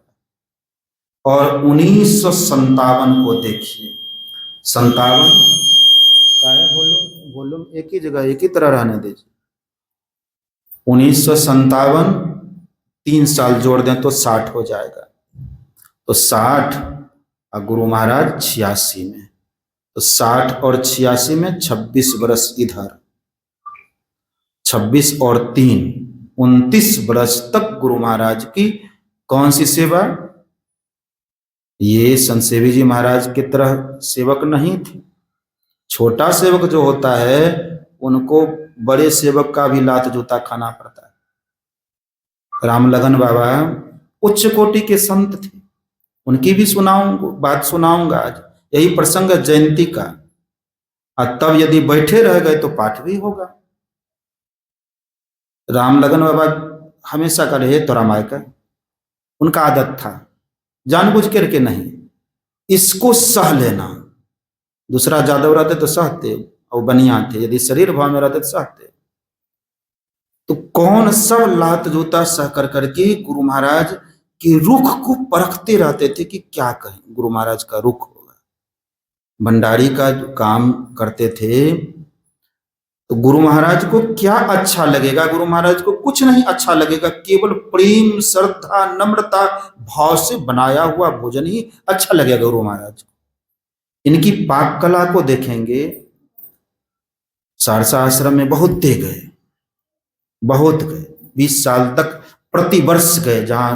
और 1957 को देखिए, 57 का है, बोलो बोलो। वॉल्यूम एक ही जगह एक ही तरह रहने दीजिए। 1957 3 साल जोड़ दें तो 60 हो जाएगा। तो 60 और गुरु महाराज 86 में, तो 60 और 86 में 26 बरस इधर, 26 और 3 29 बरस तक गुरु महाराज की कौन सी सेवा? ये संत सेवी जी महाराज की तरह सेवक नहीं थे। छोटा सेवक जो होता है उनको बड़े सेवक का भी लात जूता खाना पड़ता है। रामलगन बाबा उच्च कोटि के संत थे, उनकी भी बात सुनाऊंगा आज। यही प्रसंग है जयंती का, और तब यदि बैठे रह गए तो पाठ भी होगा। रामलगन बाबा हमेशा का रहे तो रामायण का, उनका आदत था जानबूझ करके नहीं, इसको सह लेना। दूसरा जादव रहते तो सहते और बनिया थे, यदि शरीर भाव में रहते तो सहते। तो कौन सब लात जूता सह कर करके गुरु महाराज के रुख को परखते रहते थे कि क्या कहें गुरु महाराज का रुख होगा। भंडारी का जो काम करते थे तो गुरु महाराज को क्या अच्छा लगेगा? गुरु महाराज को कुछ नहीं अच्छा लगेगा, केवल प्रेम श्रद्धा नम्रता भाव से बनाया हुआ भोजन ही अच्छा लगेगा गुरु महाराज को। इनकी पाक कला को देखेंगे, सारसा आश्रम में बहुत दे गए, बहुत गए, 20 साल तक प्रति वर्ष गए। जहां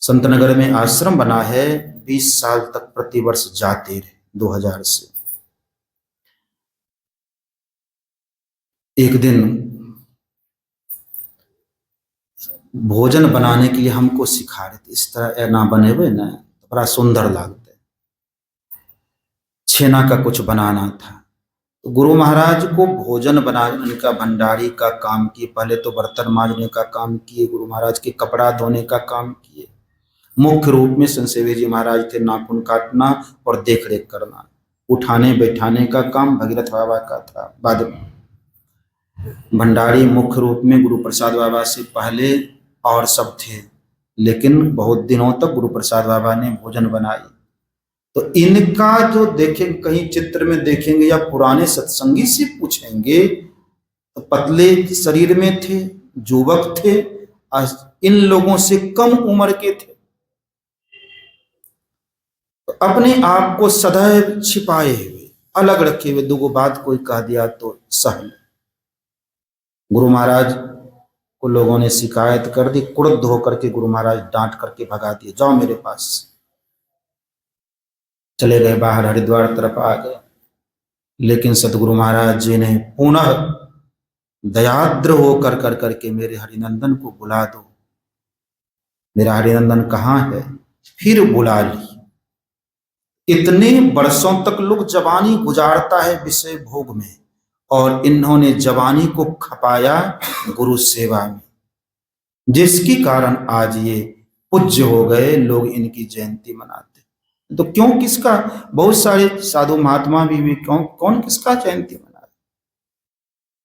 संतनगर में आश्रम बना है 20 साल तक प्रति वर्ष जाते रहे। 2000 से एक दिन भोजन बनाने के लिए हमको सिखा रहे थे, इस तरह ना बने हुए ना तो बड़ा सुंदर लगता है। छेना का कुछ बनाना था, तो गुरु महाराज को भोजन बनाने का भंडारी का काम किए। पहले तो बर्तन मांजने का काम किए, गुरु महाराज के कपड़ा धोने का काम किए। मुख्य रूप में संत सेवी जी महाराज थे नाखून काटना और देख रेख करना, उठाने बैठाने का काम भगीरथ बाबा का था बाद में। भंडारी मुख्य रूप में गुरु प्रसाद बाबा से पहले और सब थे, लेकिन बहुत दिनों तक गुरु प्रसाद बाबा ने भोजन बनाई। तो इनका जो देखेंगे कहीं चित्र में देखेंगे या पुराने सत्संगी से पूछेंगे तो पतले शरीर में थे, युवक थे, इन लोगों से कम उम्र के थे। तो अपने आप को सदैव छिपाए हुए अलग रखे हुए, दो बात कोई कह दिया तो सहल। गुरु महाराज को लोगों ने शिकायत कर दी, क्रुद्ध होकर के गुरु महाराज डांट करके भगा दिए, जाओ मेरे पास। चले गए बाहर, हरिद्वार तरफ आ गए। लेकिन सतगुरु महाराज जी ने पुनः दयाद्र होकर कर करके मेरे हरिनंदन को बुला दो। मेरा हरिनंदन कहाँ है? फिर बुला ली। इतने वर्षों तक लोग जवानी गुजारता है विषय भोग में, और इन्होंने जवानी को खपाया गुरु सेवा में, जिसके कारण आज ये पूज्य हो गए। लोग इनकी जयंती मनाते। तो क्यों किसका, बहुत सारे साधु महात्मा भी कौन किसका जयंती मना?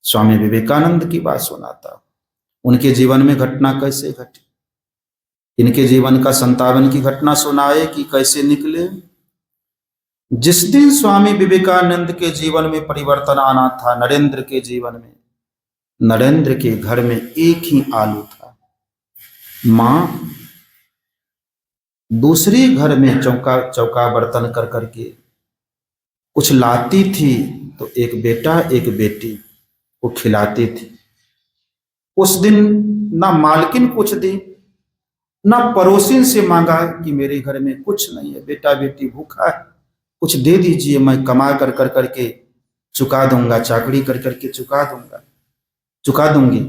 स्वामी विवेकानंद की बात सुनाता, उनके जीवन में घटना कैसे घटी, इनके जीवन का 57 की घटना सुनाए कि कैसे निकले। जिस दिन स्वामी विवेकानंद के जीवन में परिवर्तन आना था, नरेंद्र के जीवन में, नरेंद्र के घर में एक ही आलू था। मां दूसरे घर में चौका बर्तन कर करके कुछ लाती थी, तो एक बेटा एक बेटी को खिलाती थी। उस दिन ना मालकिन कुछ दी, ना पड़ोसिन से मांगा कि मेरे घर में कुछ नहीं है, बेटा बेटी भूखा है, कुछ दे दीजिए, मैं कमा कर करके चुका दूंगा, चाकरी कर करके चुका दूंगी।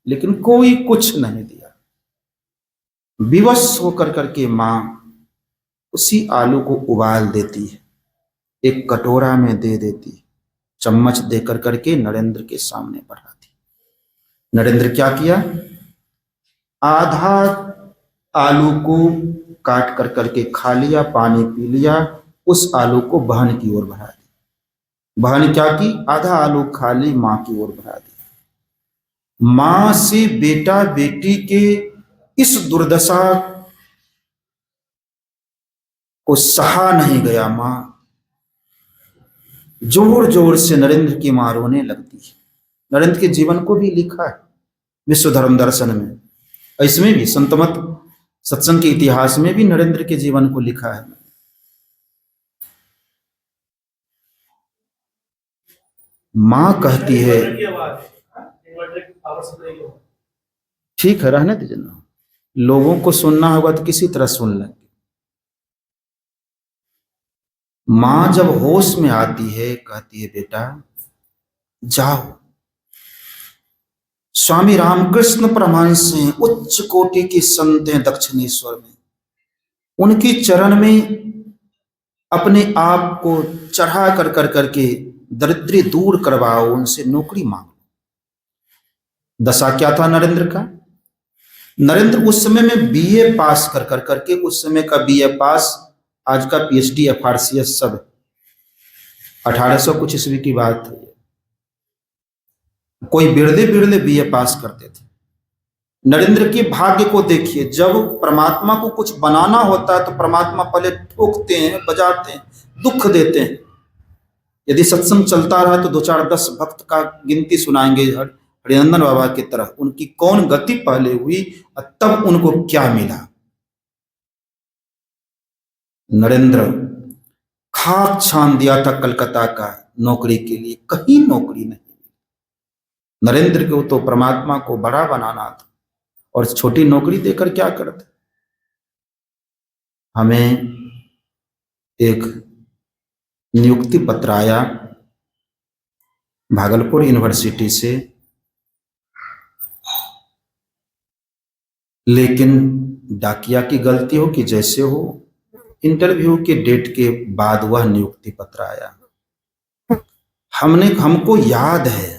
लेकिन कोई कुछ नहीं दिया। विवश होकर करके मां उसी आलू को उबाल देती है, एक कटोरा में दे देती है, चम्मच देकर करके नरेंद्र के सामने बढ़ाती। नरेंद्र क्या किया? आधा आलू को काट कर करके खा लिया, पानी पी लिया, उस आलू को बहन की ओर बढ़ा दी। बहन क्या की? आधा आलू खा ली, मां की ओर बढ़ा दी। मां से बेटा बेटी के इस दुर्दशा को सहा नहीं गया। मां जोर जोर से नरेंद्र की मां रोने लगती है। नरेंद्र के जीवन को भी लिखा है विश्व धर्म दर्शन में, इसमें भी संतमत सत्संग के इतिहास में भी नरेंद्र के जीवन को लिखा है। मां कहती है, ठीक है रहने दीजिए ना, लोगों को सुनना होगा तो किसी तरह सुन लेंगे। मां जब होश में आती है कहती है बेटा जाओ। स्वामी रामकृष्ण परमहंस हैं, उच्च कोटि के संत हैं दक्षिणेश्वर में, उनकी चरण में अपने आप को चढ़ा कर कर करके दरिद्री दूर करवाओ, उनसे नौकरी मांगो। दशा क्या था नरेंद्र का? नरेंद्र उस समय में बीए पास कर कर करके, उस समय का बीए पास आज का पीएचडी एफआरसीएस सब 1800 कुछ ईस्वी की बात है। कोई बिरले बिरले बीए पास करते थे। नरेंद्र के भाग्य को देखिए, जब परमात्मा को कुछ बनाना होता है तो परमात्मा पहले ठोकते हैं, बजाते हैं, दुख देते हैं। यदि सत्संग चलता रहा तो 2-4-10 भक्त का गिनती सुनाएंगे हरिनंदन बाबा की तरह, उनकी कौन गति पहले हुई और तब उनको क्या मिला। नरेंद्र खाक छान दिया था कलकत्ता का नौकरी के लिए, कहीं नौकरी नहीं। नरेंद्र को तो परमात्मा को बड़ा बनाना था और छोटी नौकरी देकर क्या करते। हमें एक नियुक्ति पत्र आया भागलपुर यूनिवर्सिटी से, लेकिन डाकिया की गलती हो कि जैसे हो, इंटरव्यू के डेट के बाद वह नियुक्ति पत्र आया। हमको याद है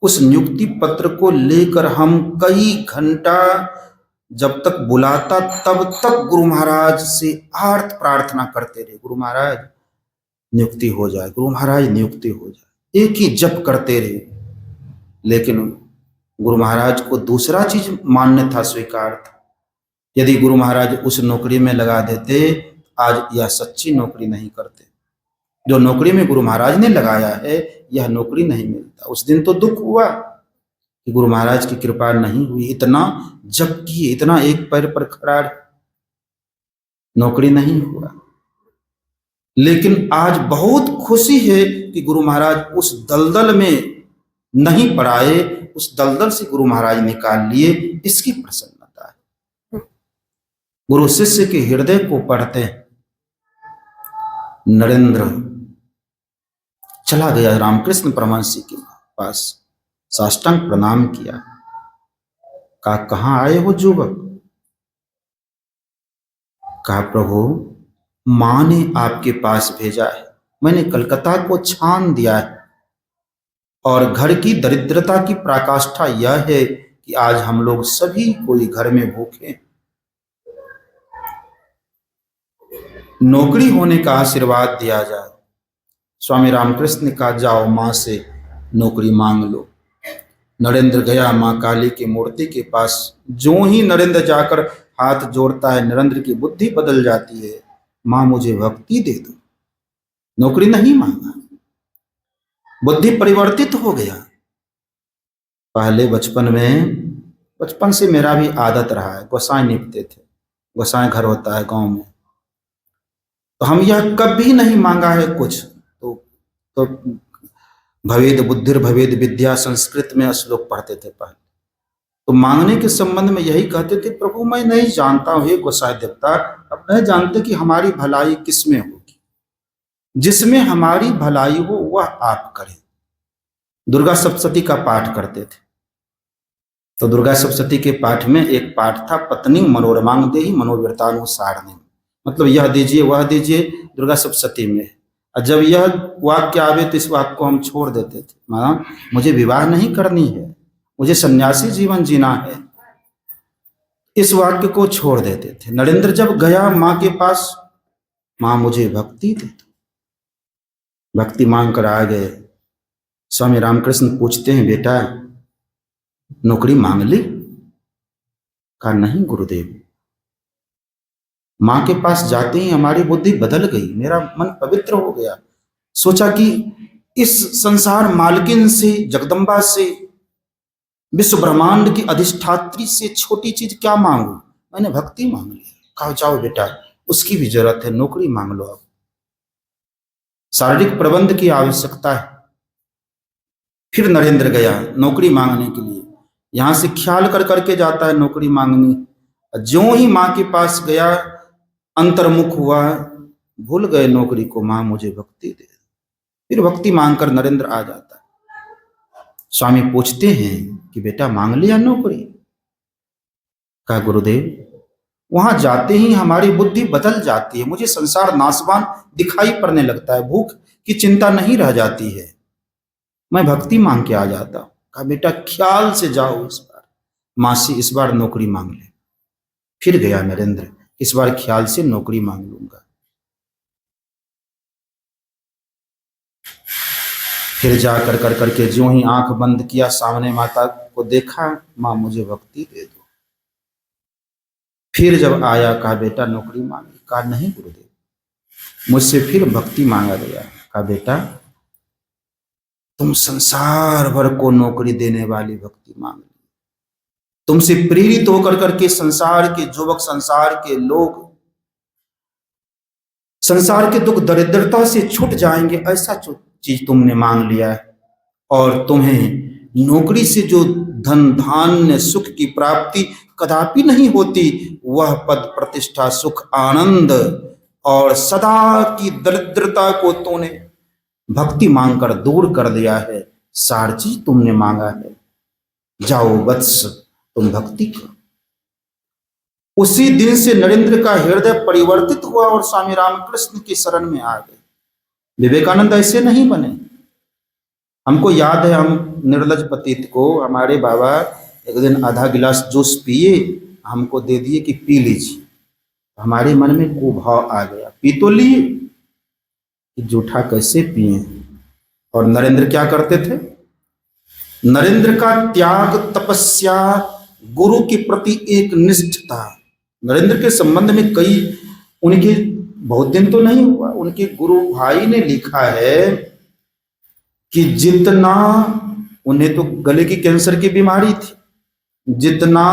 उस नियुक्ति पत्र को लेकर हम कई घंटा जब तक बुलाता तब तक गुरु महाराज से आर्त प्रार्थना करते रहे, गुरु महाराज नियुक्ति हो जाए, गुरु महाराज नियुक्ति हो जाए, एक ही जप करते रहे। लेकिन गुरु महाराज को दूसरा चीज मान्य था, स्वीकार था। यदि गुरु महाराज उस नौकरी में लगा देते, आज यह सच्ची नौकरी नहीं करते। जो नौकरी में गुरु महाराज ने लगाया है यह नौकरी नहीं मिलता। उस दिन तो दुख हुआ कि गुरु महाराज की कृपा नहीं हुई, इतना जप किए, इतना एक पैर पर खड़ा, नौकरी नहीं हुआ। लेकिन आज बहुत खुशी है कि गुरु महाराज उस दलदल में नहीं पड़ाए, उस दलदल से गुरु महाराज निकाल लिए, इसकी प्रसन्नता है। गुरु शिष्य के हृदय को पढ़ते हैं। नरेंद्र चला गया रामकृष्ण परमहंस जी के पास, साष्टांग प्रणाम किया, कहा कहां आए हो युवक? कहा प्रभु मां ने आपके पास भेजा है, मैंने कलकत्ता को छान दिया है और घर की दरिद्रता की पराकाष्ठा यह है कि आज हम लोग सभी कोई घर में भूखे। नौकरी होने का आशीर्वाद दिया जाए। स्वामी रामकृष्ण ने कहा जाओ मां से नौकरी मांग लो। नरेंद्र गया मां काली की मूर्ति के पास। जो ही नरेंद्र जाकर हाथ जोड़ता है, नरेंद्र की बुद्धि बदल जाती है, मां मुझे भक्ति दे दो। नौकरी नहीं मांगा, बुद्धि परिवर्तित हो गया। पहले बचपन से मेरा भी आदत रहा है, गोसाई निपते थे, गोसाई घर होता है गांव में, तो हम यह कभी नहीं मांगा है कुछ। तो भवेद बुद्धिर भवेद विद्या संस्कृत में श्लोक पढ़ते थे पहले, तो मांगने के संबंध में यही कहते थे प्रभु मैं नहीं जानता हूं हे गोसाई देवता, अब नहीं जानते कि हमारी भलाई किसमें होगी, जिसमें हमारी भलाई हो वह आप करें। दुर्गा सप्तशती का पाठ करते थे, तो दुर्गा सप्तशती के पाठ में एक पाठ था पत्नी मनोरमांग देहि मनोवृत्तानुसारिणी, मतलब यह दीजिए वह दीजिए दुर्गा सप्तशती में। और जब यह वाक्य आवे तो इस वाक्य को हम छोड़ देते थे, मां मुझे विवाह नहीं करनी है, मुझे सन्यासी जीवन जीना है, इस वाक्य को छोड़ देते थे। नरेंद्र जब गया मां के पास, मां मुझे भक्ति दे दो, भक्ति मांग कर आ गए। स्वामी रामकृष्ण पूछते हैं बेटा नौकरी मांग ली? कहा नहीं गुरुदेव। मां के पास जाते ही हमारी बुद्धि बदल गई, मेरा मन पवित्र हो गया, सोचा कि इस संसार मालकिन से, जगदम्बा से, विश्व ब्रह्मांड की अधिष्ठात्री से छोटी चीज क्या मांगू। मैंने भक्ति मांग ली। कहा जाओ बेटा, उसकी भी जरूरत है, नौकरी मांग लो। अब शारीरिक प्रबंध की आवश्यकता है। फिर नरेंद्र गया नौकरी मांगने के लिए। यहां से ख्याल कर करके जाता है नौकरी मांगने। ज्यों ही मां के पास गया, अंतर्मुख हुआ, भूल गए नौकरी को। मां मुझे भक्ति दे। फिर भक्ति मांगकर नरेंद्र आ जाता है। स्वामी पूछते हैं कि बेटा मांग लिया नौकरी। कहा गुरुदेव, वहां जाते ही हमारी बुद्धि बदल जाती है। मुझे संसार नासवान दिखाई पड़ने लगता है। भूख की चिंता नहीं रह जाती है। मैं भक्ति मांग के आ जाता हूं। कहा बेटा ख्याल से जाओ, इस बार मासी, इस बार नौकरी मांग ले। फिर गया नरेंद्र, इस बार ख्याल से नौकरी मांग लूंगा। फिर जाकर कर करके ज्यों ही आंख बंद किया, सामने माता को देखा। मां मुझे भक्ति दे दो। फिर जब आया, कहा बेटा नौकरी मांगी। कहा नहीं गुरुदेव, मुझसे फिर भक्ति मांगा गया। कहा बेटा तुम संसार भर को नौकरी देने वाली भक्ति मांग ली। तुमसे प्रेरित होकर करके संसार के युवक, संसार के लोग, संसार के दुख दरिद्रता से छूट जाएंगे, ऐसा चीज तुमने मांग लिया है। और तुम्हें नौकरी से जो धन धान्य सुख की प्राप्ति कदापि नहीं होती, वह पद प्रतिष्ठा सुख आनंद और सदा की दरिद्रता को तूने भक्ति मांगकर दूर कर दिया है। सार चीज तुमने मांगा है। जाओ वत्स, तुम भक्ति करो। उसी दिन से नरेंद्र का हृदय परिवर्तित हुआ और स्वामी रामकृष्ण की शरण में आ गए। विवेकानंद ऐसे नहीं बने। हमको याद है, हम निर्लज पतित को हमारे बाबा एक दिन आधा गिलास जूस पिए, हमको दे दिए कि पी लीजिए। हमारे मन में कुभाव आ गया, पी तो लिए, जूठा कैसे पिए। और नरेंद्र क्या करते थे? नरेंद्र का त्याग, तपस्या, गुरु के प्रति एक निष्ठता। नरेंद्र के संबंध में कई, उनके बहुत दिन तो नहीं हुआ, उनके गुरु भाई ने लिखा है कि जितना, उन्हें तो गले की कैंसर की बीमारी थी, जितना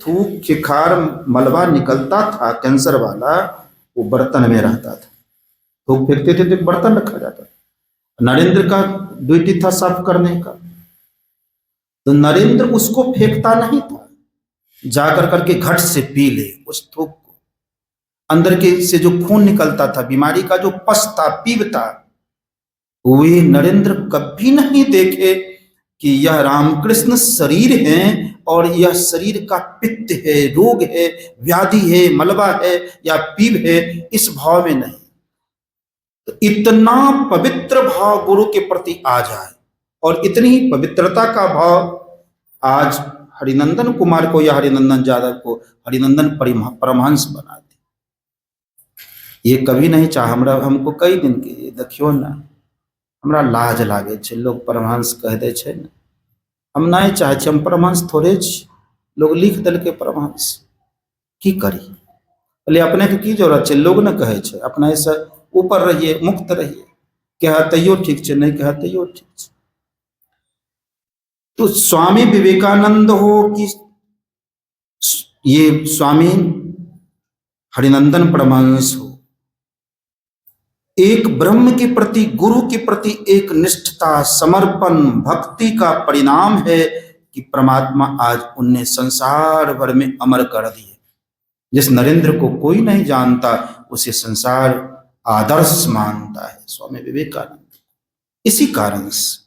थूक खिखार मलबा निकलता था कैंसर वाला, वो बर्तन में रहता था। थूक फेंकते थे तो बर्तन रखा जाता था। नरेंद्र का ड्यूटी था साफ करने का, तो नरेंद्र उसको फेंकता नहीं था, जाकर करके घट से पी ले उस थूक को। अंदर के से जो खून निकलता था, बीमारी का जो पस था, पीप था, वे नरेंद्र कभी नहीं देखे कि यह रामकृष्ण शरीर है और यह शरीर का पित्त है, रोग है, व्याधि है, मलबा है या पीप है, इस भाव में नहीं। तो इतना पवित्र भाव गुरु के प्रति आ जाए, और इतनी ही पवित्रता का भाव आज हरिनंदन कुमार को या हरिनंदन यादव को हरिनंदन परमहंस बना दे। ये कभी नहीं चाह। हमरा, हमको कई दिन के देखियो ना, हमरा लाज लागे छे, लोग परमहंस कह दे छे ना, हम नहीं चाहे छे, हम परमहंस थोड़े छी। लोग लिख दल के परमहंस, की करी? बोले अपने के की जरूरत छे? लोग न कहे छे, अपने से ऊपर रहिए, मुक्त रहिए। कह तैयो ठीक छे, नहीं कह तैयो ठीक छे। तो स्वामी विवेकानंद हो कि ये स्वामी हरिनंदन परमहंस हो, एक ब्रह्म के प्रति, गुरु के प्रति एक निष्ठता, समर्पण, भक्ति का परिणाम है कि परमात्मा आज उन्हें संसार भर में अमर कर दिए। जिस नरेंद्र को कोई नहीं जानता, उसे संसार आदर्श मानता है, स्वामी विवेकानंद। इसी कारण से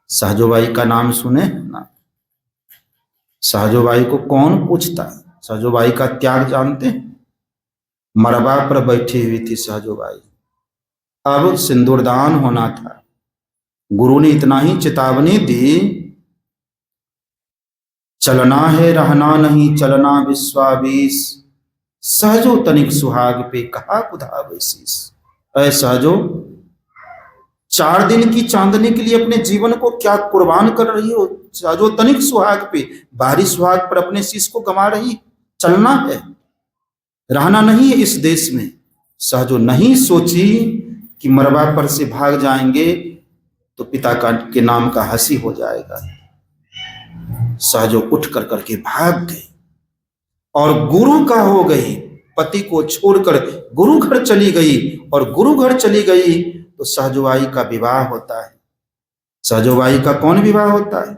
सहजोबाई का नाम सुने ना? सहजोबाई को कौन पूछता है? सहजोबाई का त्याग जानते हैं? मरबा पर बैठी हुई थी सहजोबाई, अब सिंदूरदान होना था। गुरु ने इतना ही चेतावनी दी, चलना है रहना नहीं, चलना विश्वावीस, सहजो तनिक सुहाग पे कहा कुधा वैसीस। ऐ सहजो, 4 दिन की चांदनी के लिए अपने जीवन को क्या कुर्बान कर रही हो? सहजो तनिक सुहाग पे, बाहरी सुहाग पर अपने शीश को गंवा रही। चलना है, रहना नहीं है इस देश में। सहजो नहीं सोची कि मरवा पर से भाग जाएंगे तो पिता का के नाम का हंसी हो जाएगा। सहजो उठ कर करके भाग गई और गुरु का हो गई, पति को छोड़कर गुरु घर चली गई, और गुरु घर चली गई तो सहजोबाई का विवाह होता है। सहजोबाई का कौन विवाह होता है?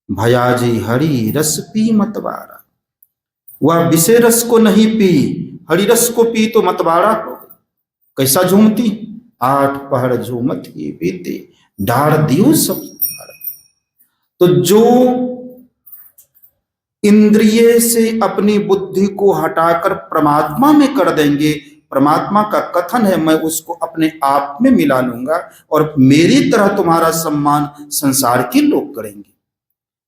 भयाजी हरि रस पी मतवारा, वह विषय रस को नहीं पी, हरि रस को पी तो मतवारा हो गई। कैसा झूमती? 8 पहर झूमत ही बीते, डार दियो सब। तो जो इंद्रिय से अपनी बुद्धि को हटाकर परमात्मा में कर देंगे, परमात्मा का कथन है मैं उसको अपने आप में मिला लूंगा और मेरी तरह तुम्हारा सम्मान संसार के लोग करेंगे।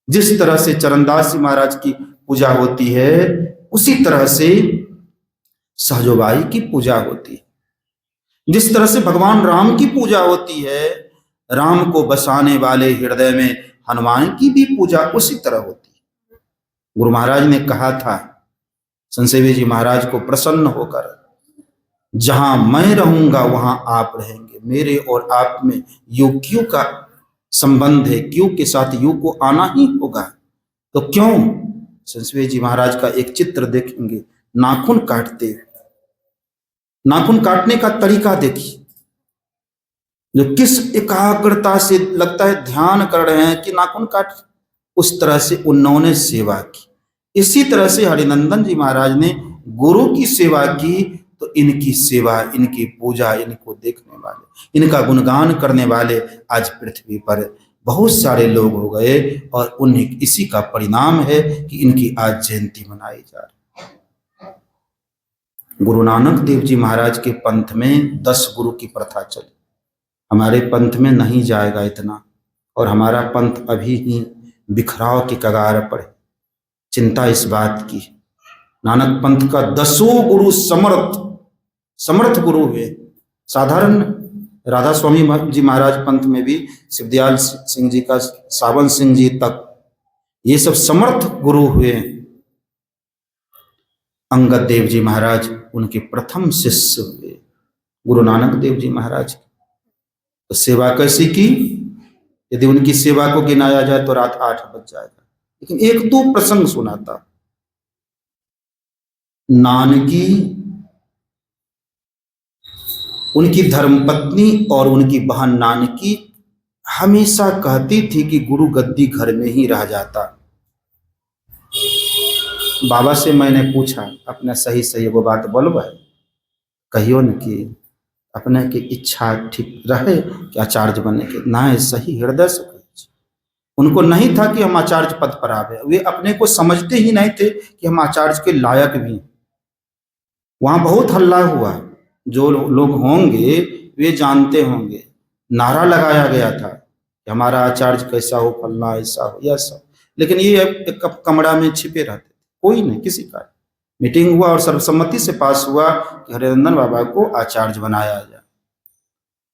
जिस तरह से चरणदास जी महाराज की पूजा होती है उसी तरह से सहजोबाई की पूजा होती है। जिस तरह से भगवान राम की पूजा होती है, राम को बसाने वाले हृदय में हनुमान की भी पूजा उसी तरह होती है। गुरु महाराज ने कहा था संसेवी जी महाराज को प्रसन्न होकर, जहां मैं रहूंगा वहां आप रहेंगे, मेरे और आप में योग क्यों का संबंध है, क्यों के साथ योग को आना ही होगा। तो क्यों? संसेवी जी महाराज का एक चित्र देखेंगे, नाखून काटते, नाखून काटने का तरीका देखिए, जो किस एकाग्रता से लगता है ध्यान कर रहे हैं कि नाखून काट, उस तरह से उन्होंने सेवा की। इसी तरह से हरिनंदन जी महाराज ने गुरु की सेवा की, तो इनकी सेवा, इनकी पूजा, इनको देखने वाले, इनका गुणगान करने वाले आज पृथ्वी पर बहुत सारे लोग हो गए, और उन्हें इसी का परिणाम है कि इनकी आज जयंती मनाई जा रही। गुरु नानक देव जी महाराज के पंथ में 10 गुरु की प्रथा चली। हमारे पंथ में नहीं जाएगा इतना, और हमारा पंथ अभी ही बिखराव के कगार पर है। चिंता इस बात की, नानक पंथ का 10 गुरु समर्थ गुरु हुए। साधारण राधा स्वामी जी महाराज पंथ में भी शिवदयाल सिंह जी का, सावन सिंह जी तक, ये सब समर्थ गुरु हुए। अंगद देव जी महाराज उनके प्रथम शिष्य हुए गुरु नानक देव जी महाराज। तो सेवा कैसी की? यदि उनकी सेवा को गिनाया जाए तो रात 8 बज जाएगा। लेकिन एक दो प्रसंग सुनाता। नानकी, उनकी धर्मपत्नी और उनकी बहन नानकी हमेशा कहती थी कि गुरु गद्दी घर में ही रह जाता। बाबा से मैंने पूछा, अपना सही सही वो बात बोलबा है, कहियो न कि अपने की इच्छा ठीक रहे कि आचार्य बनने के, ना सही हृदय से। उनको नहीं था कि हम आचार्य पद पर आवे, वे अपने को समझते ही नहीं थे कि हम आचार्य के लायक भी हैं। वहां बहुत हल्ला हुआ, जो लोग होंगे वे जानते होंगे, नारा लगाया गया था कि हमारा आचार्य कैसा हो, फलना ऐसा हो, यह सब। लेकिन ये एक कमरा में छिपे रहते थे, कोई नहीं किसी का। मीटिंग हुआ और सर्वसम्मति से पास हुआ कि हरिनंदन बाबा को आचार्य बनाया जाए।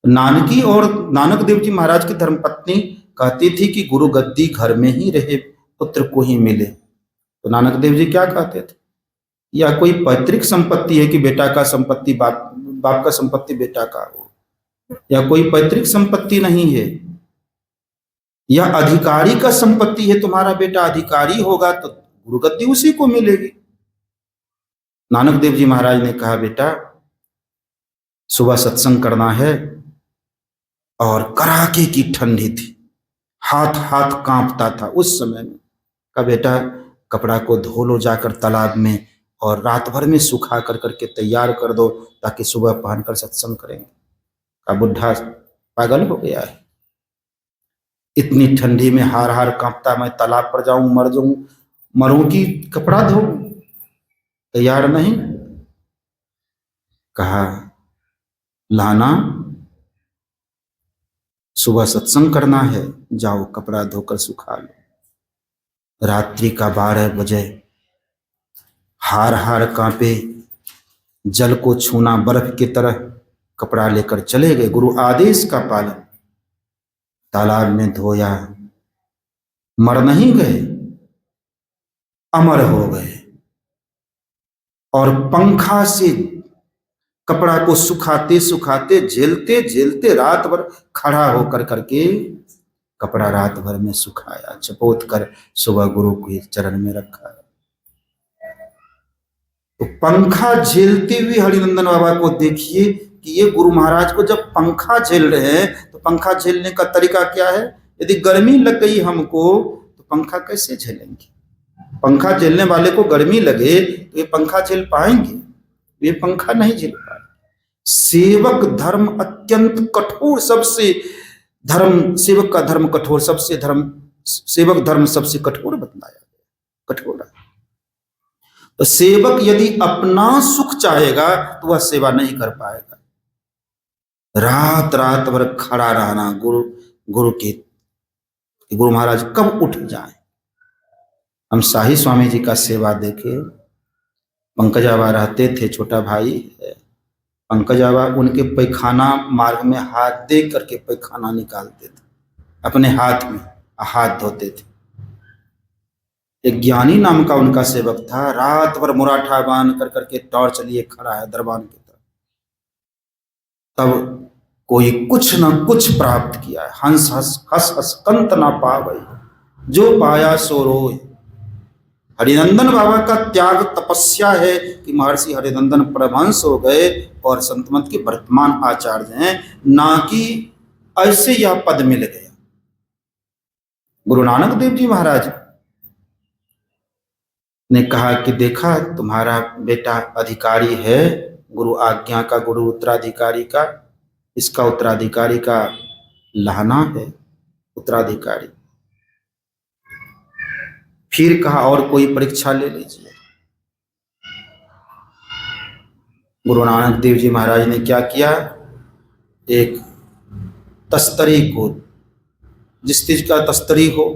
नानकी और नानक देव जी महाराज की धर्मपत्नी कहती थी कि गुरु गद्दी घर में ही रहे, पुत्र को ही मिले। तो नानक देव जी क्या कहते थे? या कोई पैतृक संपत्ति है कि बेटा का संपत्ति बाप का संपत्ति बेटा का हो, या कोई पैतृक संपत्ति नहीं है, या अधिकारी का संपत्ति है, तुम्हारा बेटा अधिकारी होगा तो गुरु गद्दी उसी को मिलेगी। नानक देव जी महाराज ने कहा, बेटा सुबह सत्संग करना है, और कड़ाके की ठंडी थी, हाथ हाथ कांपता था उस समय में। कहा बेटा कपड़ा को धो लो जाकर तालाब में, और रात भर में सुखा कर करके तैयार कर दो ताकि सुबह पहनकर सत्संग करेंगे। का बुढ़ा पागल हो गया है, इतनी ठंडी में हार हार कांपता, मैं तालाब पर जाऊं मर जाऊं, मरूं कि कपड़ा धो, तैयार नहीं। कहा लाना, सुबह सत्संग करना है, जाओ कपड़ा धोकर सुखा लो। रात्रि का 12 बजे, हार हार कांपे, जल को छूना बर्फ की तरह, कपड़ा लेकर चले गए। गुरु आदेश का पालन, तालाब में धोया, मर नहीं गए, अमर हो गए। और पंखा से कपड़ा को सुखाते सुखाते झेलते झेलते रात भर खड़ा होकर करके कपड़ा रात भर में सुखाया, चपोत कर सुबह गुरु के चरण में रखा। तो पंखा झेलते हुए हरिनंदन बाबा को देखिए कि ये गुरु महाराज को जब पंखा झेल रहे हैं तो पंखा झेलने का तरीका क्या है। यदि गर्मी लग गई हमको तो पंखा कैसे झेलेंगे। पंखा झेलने वाले को गर्मी लगे तो ये पंखा झेल पाएंगे, ये पंखा नहीं झेल पाएंगे। सेवक धर्म अत्यंत कठोर, सबसे धर्म, सेवक का धर्म कठोर, सबसे धर्म, सेवक धर्म सबसे कठोर बतलाया गया, कठोर है। तो सेवक यदि अपना सुख चाहेगा तो वह सेवा नहीं कर पाएगा। रात रात भर खड़ा रहना गुरु महाराज कब उठ जाए। हम शाही स्वामी जी का सेवा देखे, पंकजाबा रहते थे, छोटा भाई है पंकजाबा, उनके पैखाना मार्ग में हाथ दे करके पैखाना निकालते थे, अपने हाथ में हाथ धोते थे। एक ज्ञानी नाम का उनका सेवक था, रात भर मुराठा बांध कर करके टॉर्च लिए खड़ा है दरबान की तरफ। तब कोई कुछ न कुछ प्राप्त किया है। हंस हस कंत ना पावई, जो पाया सो रोए। हरिनंदन बाबा का त्याग तपस्या है कि महर्षि हरिनंदन परमहंस हो गए और संत मत के वर्तमान आचार्य हैं, ना कि ऐसे यह पद मिल गया। गुरु नानक देव जी महाराज ने कहा कि देखा तुम्हारा बेटा अधिकारी है गुरु आज्ञा का, गुरु उत्तराधिकारी का, इसका उत्तराधिकारी का लहना है उत्तराधिकारी। फिर कहा और कोई परीक्षा ले लीजिए। गुरु नानक देव जी महाराज ने क्या किया, एक तस्तरी को, जिस चीज का तस्तरी हो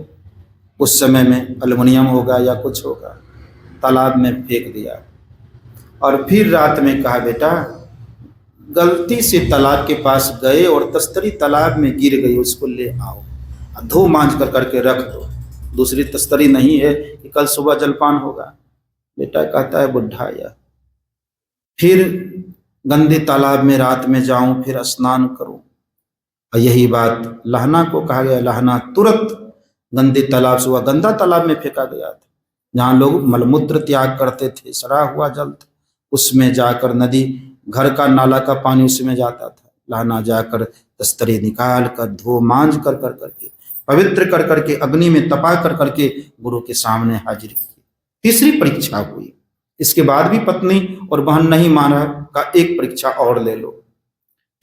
उस समय में एल्युमिनियम होगा या कुछ होगा, तालाब में फेंक दिया। और फिर रात में कहा बेटा गलती से तालाब के पास गए और तस्तरी तालाब में गिर गई, उसको ले आओ, धो मांझ कर करके रख दो, दूसरी तस्तरी नहीं है कि कल सुबह जलपान होगा। बेटा कहता है बुढ़ा या फिर गंदे तालाब में रात में जाऊं, फिर स्नान करूं। और यही बात लहना को कहा गया, लहना तुरंत गंदे तालाब से, वह गंदा तालाब में फेंका गया था जहां लोग मलमूत्र त्याग करते थे, सड़ा हुआ जल था, उसमें जाकर नदी, घर का नाला का पानी उसमें जाता था। लहना जाकर तस्तरी निकाल कर धो मांझ कर कर करके पवित्र कर करके अग्नि में तपा कर करके गुरु के सामने हाजिर की। तीसरी परीक्षा हुई। इसके बाद भी पत्नी और बहन नहीं माना, का एक परीक्षा और ले लो।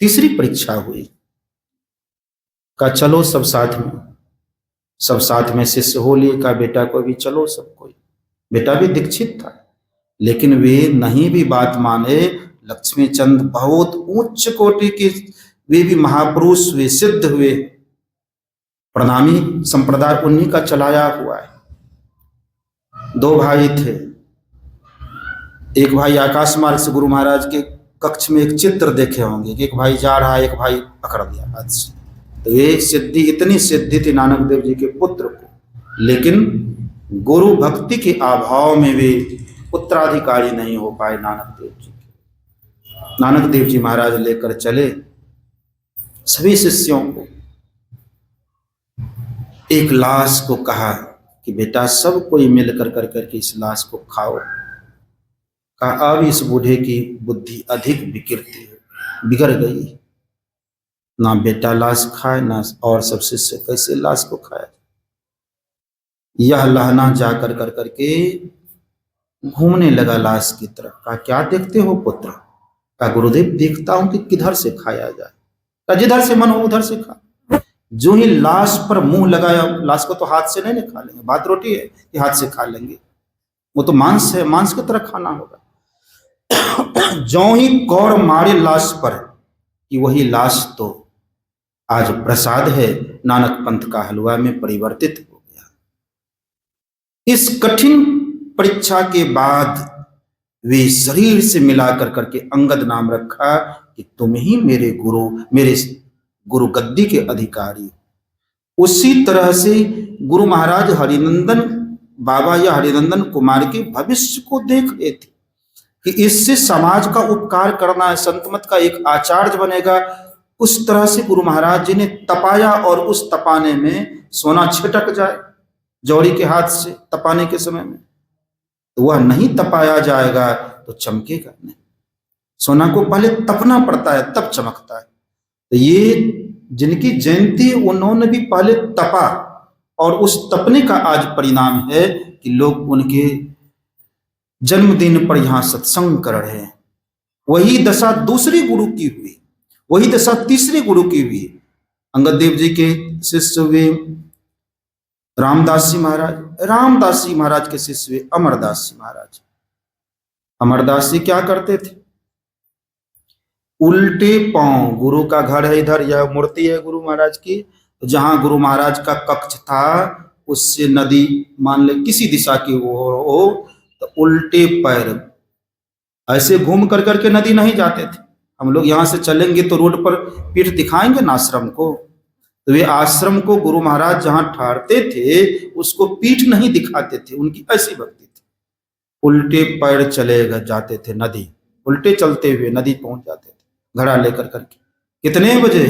तीसरी परीक्षा हुई, का चलो सब साथ में, सब साथ में शिष्य हो लिए, का बेटा को भी चलो सब कोई। बेटा भी दीक्षित था लेकिन वे नहीं भी बात माने। लक्ष्मी चंद बहुत उच्च कोटि के, वे भी महापुरुष हुए, सिद्ध हुए, प्रणामी संप्रदाय उन्हीं का चलाया हुआ है। दो भाई थे, एक भाई आकाश मार्ग से गुरु महाराज के कक्ष में एक चित्र देखे होंगे कि एक भाई जा रहा है, एक भाई पकड़ दिया हाथ से। तो ये सिद्धि, इतनी सिद्धि थी नानक देव जी के पुत्र को, लेकिन गुरु भक्ति के अभाव में वे उत्तराधिकारी नहीं हो पाए नानक देव जी के। नानक देव जी महाराज लेकर चले सभी शिष्यों को, एक लाश को कहा कि बेटा सब कोई मिलकर कर करके इस लाश को खाओ। कहा अब इस बूढ़े की बुद्धि अधिक विकृति है, बिगड़ गई, ना बेटा लाश खाए ना और सब शिष्य कैसे लाश को खाए। यह लहना जाकर कर करके घूमने लगा लाश की तरफ। कहा क्या देखते हो पुत्र। कहा गुरुदेव देखता हूं कि किधर से खाया जाए। कहा जिधर से मन हो उधर से खा। जो ही लाश पर मुंह लगाया, लाश को तो हाथ से नहीं खा लेंगे, बात रोटी है कि हाथ से खा लेंगे, वो तो मांस है, मांस की तरह खाना होगा। जो ही कौर मारे लाश पर कि वही लाश तो आज प्रसाद है, नानक पंथ का हलवा में परिवर्तित हो गया। इस कठिन परीक्षा के बाद वे शरीर से मिलाकर करके अंगद नाम रखा कि तुम ही मेरे गुरु, मेरे गुरु गद्दी के अधिकारी। उसी तरह से गुरु महाराज हरिनंदन बाबा या हरिनंदन कुमार के भविष्य को देख रहे थे। कि इससे समाज का उपकार करना है, संत मत का एक आचार्य बनेगा। उस तरह से गुरु महाराज जी ने तपाया और उस तपाने में सोना छिटक जाए जौहरी के हाथ से तपाने के समय में, तो वह नहीं तपाया जाएगा तो चमकेगा नहीं। सोना को पहले तपना पड़ता है तब चमकता है। तो ये जिनकी जयंती उन्होंने भी पहले तपा और उस तपने का आज परिणाम है कि लोग उनके जन्मदिन पर यहां सत्संग कर रहे हैं। वही दशा दूसरे गुरु की हुई, वही दशा तीसरे गुरु की हुई। अंगद देव जी के शिष्य हुए रामदास जी महाराज, रामदास जी महाराज के शिष्य हुए अमरदास जी महाराज। अमरदास जी क्या करते थे? उल्टे पांव, गुरु का घर है इधर, यह मूर्ति है गुरु महाराज की, जहां गुरु महाराज का कक्ष था उससे नदी मान ले किसी दिशा की हो तो उल्टे पैर ऐसे घूम कर करके नदी नहीं जाते थे। हम लोग यहां से चलेंगे तो रोड पर पीठ दिखाएंगे ना आश्रम को, तो वे आश्रम को गुरु महाराज जहां ठहरते थे उसको पीठ नहीं दिखाते थे, उनकी ऐसी भक्ति थी। उल्टे पैर चले जाते थे नदी, उल्टे चलते हुए नदी पहुंच जाते थे घड़ा लेकर करके। कितने बजे?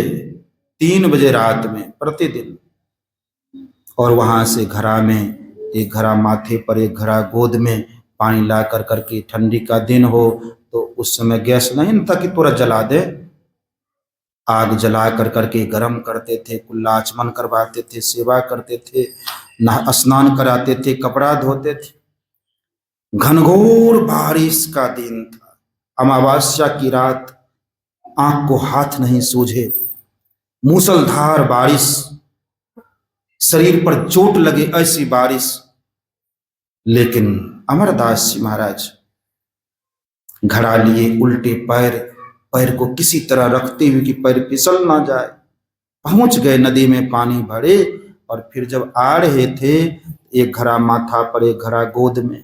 3 बजे रात में प्रतिदिन। और वहां से घड़ा में, एक घड़ा माथे पर एक घड़ा गोद में पानी ला कर करके, ठंडी का दिन हो तो उस समय गैस नहीं था कि पूरा जला दे, आग जला कर करके गर्म करते थे, कुल्ला आचमन करवाते थे, सेवा करते थे, स्नान कराते थे, कपड़ा धोते थे। घनघोर बारिश का दिन था, अमावस्या की रात, आंख को हाथ नहीं सूझे, मूसलधार बारिश, शरीर पर चोट लगे ऐसी बारिश। लेकिन अमरदास जी महाराज घड़ा लिए उल्टे पैर, पैर को किसी तरह रखते हुए कि पैर फिसल ना जाए, पहुंच गए नदी में पानी भरे। और फिर जब आ रहे थे, एक घड़ा माथा पर एक घड़ा गोद में,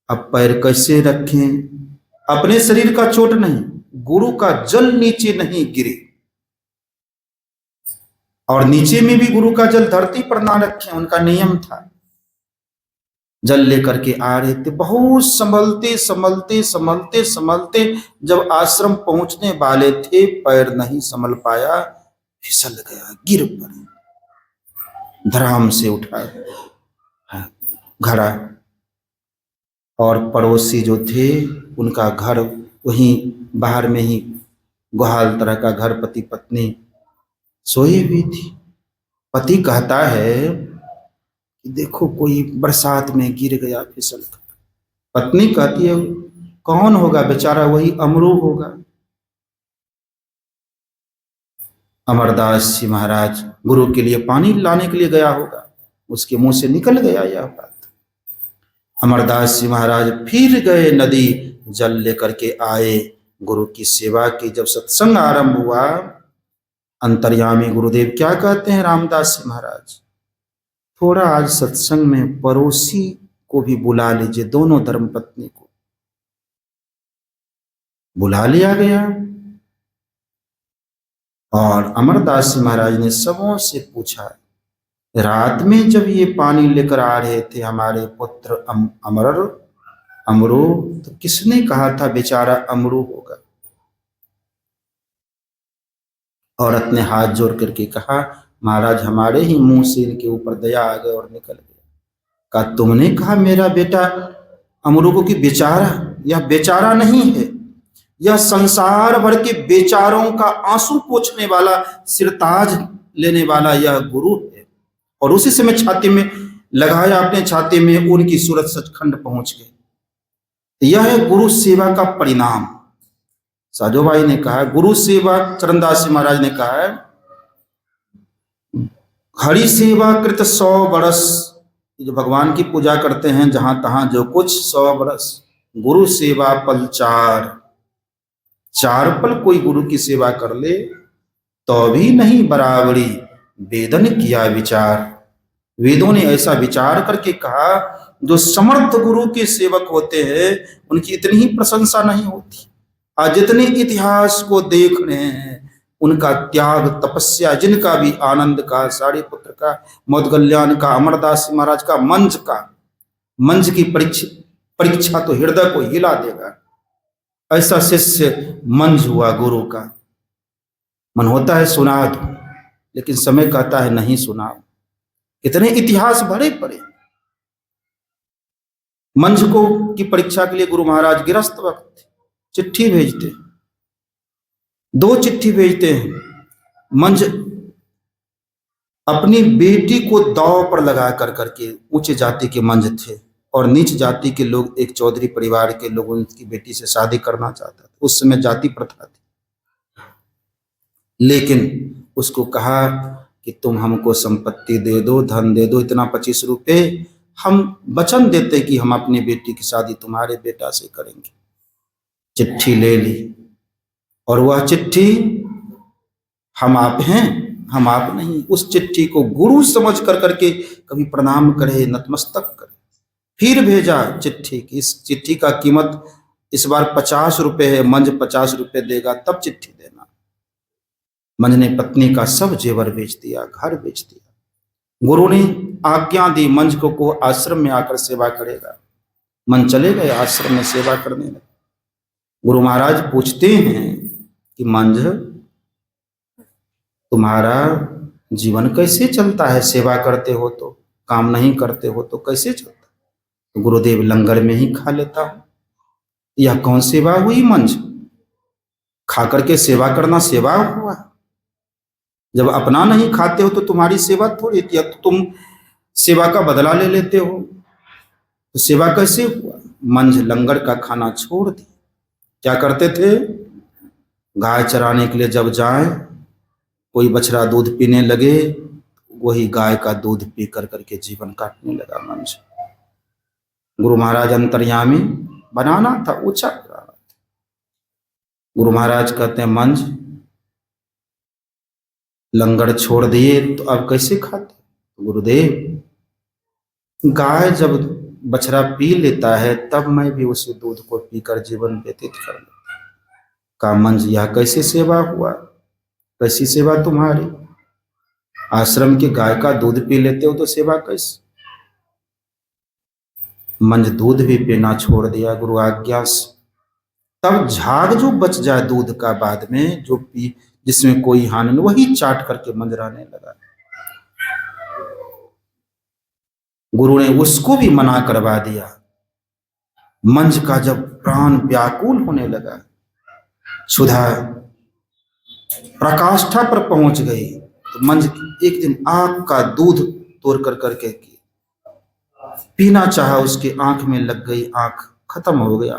अब पैर कैसे रखें? अपने शरीर का चोट नहीं, गुरु का जल नीचे नहीं गिरे, और नीचे में भी गुरु का जल धरती पर ना रखें, उनका नियम था। जल लेकर के आ रहे थे, बहुत संभलते संभलते संभलते संभलते जब आश्रम पहुंचने वाले थे, पैर नहीं संभल पाया, फिसल गया, गिर पड़े, धराम से उठा घड़ा। और पड़ोसी जो थे उनका घर वहीं बाहर में ही गुहाल तरह का घर, पति पत्नी सोई हुई थी। पति कहता है कि देखो कोई बरसात में गिर गया फिसल कर। पत्नी कहती है कौन होगा? बेचारा वही अमरू होगा। अमरदास जी महाराज गुरु के लिए पानी लाने के लिए गया होगा, उसके मुंह से निकल गया यह बात। अमरदास जी महाराज फिर गए नदी, जल लेकर के आए, गुरु की सेवा की। जब सत्संग आरंभ हुआ, अंतर्यामी गुरुदेव क्या कहते हैं रामदास जी महाराज, थोड़ा आज सत्संग में पड़ोसी को भी बुला लीजिए। दोनों धर्मपत्नी को बुला लिया गया और अमरदास जी महाराज ने सबों से पूछा, रात में जब ये पानी लेकर आ रहे थे हमारे पुत्र अमरू, तो किसने कहा था बेचारा अमरू होगा? औरत ने हाथ जोड़ करके कहा, महाराज हमारे ही मुंह से इनके ऊपर दया आ गया और निकल गया। कहा तुमने कहा मेरा बेटा अमरू को कि बेचारा? यह बेचारा नहीं है, यह संसार भर के बेचारों का आंसू पोंछने वाला, सिरताज लेने वाला यह गुरु है। और उसी समय छाती में लगाया, अपने छाती में, उनकी सूरत सचखंड पहुंच गए। यह है गुरु सेवा का परिणाम। साजो भाई ने कहा गुरु सेवा, चरणदास जी महाराज ने कहा है हरि सेवा कृत 100 बरस। जो भगवान की पूजा करते हैं जहां तहां जो कुछ 100 बरस, गुरु सेवा पल 4 पल कोई गुरु की सेवा कर ले तो भी नहीं बराबरी, वेदन किया विचार। वेदों ने ऐसा विचार करके कहा, जो समर्थ गुरु के सेवक होते हैं उनकी इतनी ही प्रशंसा नहीं होती। आज जितने इतिहास को देख रहे हैं, उनका त्याग, तपस्या, जिनका भी आनंद का, सारिपुत्र का, मौदगल्याण का, अमरदास महाराज का, मंच की परीक्षा तो हृदय को हिला देगा। ऐसा शिष्य मंझ हुआ गुरु का। मन होता है सुना दो, लेकिन समय कहता है नहीं सुनाओ। कितने इतिहास भरे पड़े। मंझ को की परीक्षा के लिए गुरु महाराज गिरस्त वक्त चिट्ठी भेजते, 2 चिट्ठी भेजते हैं। मंझ अपनी बेटी को दांव पर लगा कर करके, उच्च जाति के मंझ थे और नीच जाति के लोग, एक चौधरी परिवार के लोग उनकी बेटी से शादी करना चाहता था। उस समय जाति प्रथा थी, लेकिन उसको कहा कि तुम हमको संपत्ति दे दो, धन दे दो, इतना 25 रुपए, हम वचन देते कि हम अपनी बेटी की शादी तुम्हारे बेटा से करेंगे। चिट्ठी ले ली और वह चिट्ठी हम आप हैं, हम आप नहीं। उस चिट्ठी को गुरु समझ कर करके कभी प्रणाम करे, नतमस्तक करे। फिर भेजा चिट्ठी। इस चिट्ठी का कीमत इस बार 50 रुपए है, मंझ 50 रुपए देगा तब चिट्ठी देना। मंझ ने पत्नी का सब जेवर बेच दिया, घर बेच दिया। गुरु ने आज्ञा दी मंझ को आश्रम में आकर सेवा करेगा। मंझ चले गए आश्रम में सेवा करने लगे। गुरु महाराज पूछते हैं कि मंझ तुम्हारा जीवन कैसे चलता है? सेवा करते हो तो, काम नहीं करते हो तो कैसे चलता? तो गुरुदेव लंगर में ही खा लेता हूं। यह कौन सेवा हुई मंझ? खा करके सेवा करना सेवा हुआ? जब अपना नहीं खाते हो तो तुम्हारी सेवा थोड़ी थी। तो तुम सेवा का बदला ले लेते हो, तो सेवा कैसे हुआ? मंझ लंगर का खाना छोड़ दिया। क्या करते थे? गाय चराने के लिए जब जाए, कोई बछड़ा दूध पीने लगे, वही गाय का दूध पी कर करके जीवन काटने लगा मंझ। गुरु महाराज अंतर्यामी बनाना था, ऊंचा कराना था। गुरु महाराज कहते हैं मंझ लंगर छोड़ दिए तो अब कैसे खाते? गुरुदेव गाय जब बछड़ा पी लेता है तब मैं भी उसी दूध को पीकर जीवन व्यतीत कर लेता। का मंझ यह कैसे सेवा हुआ? कैसी सेवा तुम्हारी? आश्रम के गाय का दूध पी लेते हो तो सेवा कैसी? मंझ दूध भी पीना छोड़ दिया गुरु आज्ञा से। तब झाग जो बच जाए दूध का बाद में, जो पी जिसमें कोई हानि नहीं, वही चाट करके मंझ रहने लगा। गुरु ने उसको भी मना करवा दिया। मंझ का जब प्राण व्याकुल होने लगा, सुधा प्रकाष्ठा पर पहुंच गई, तो मंझ एक दिन आंख का दूध तोड़ कर करके पीना चाहा, उसकी आंख में लग गई, आंख खत्म हो गया,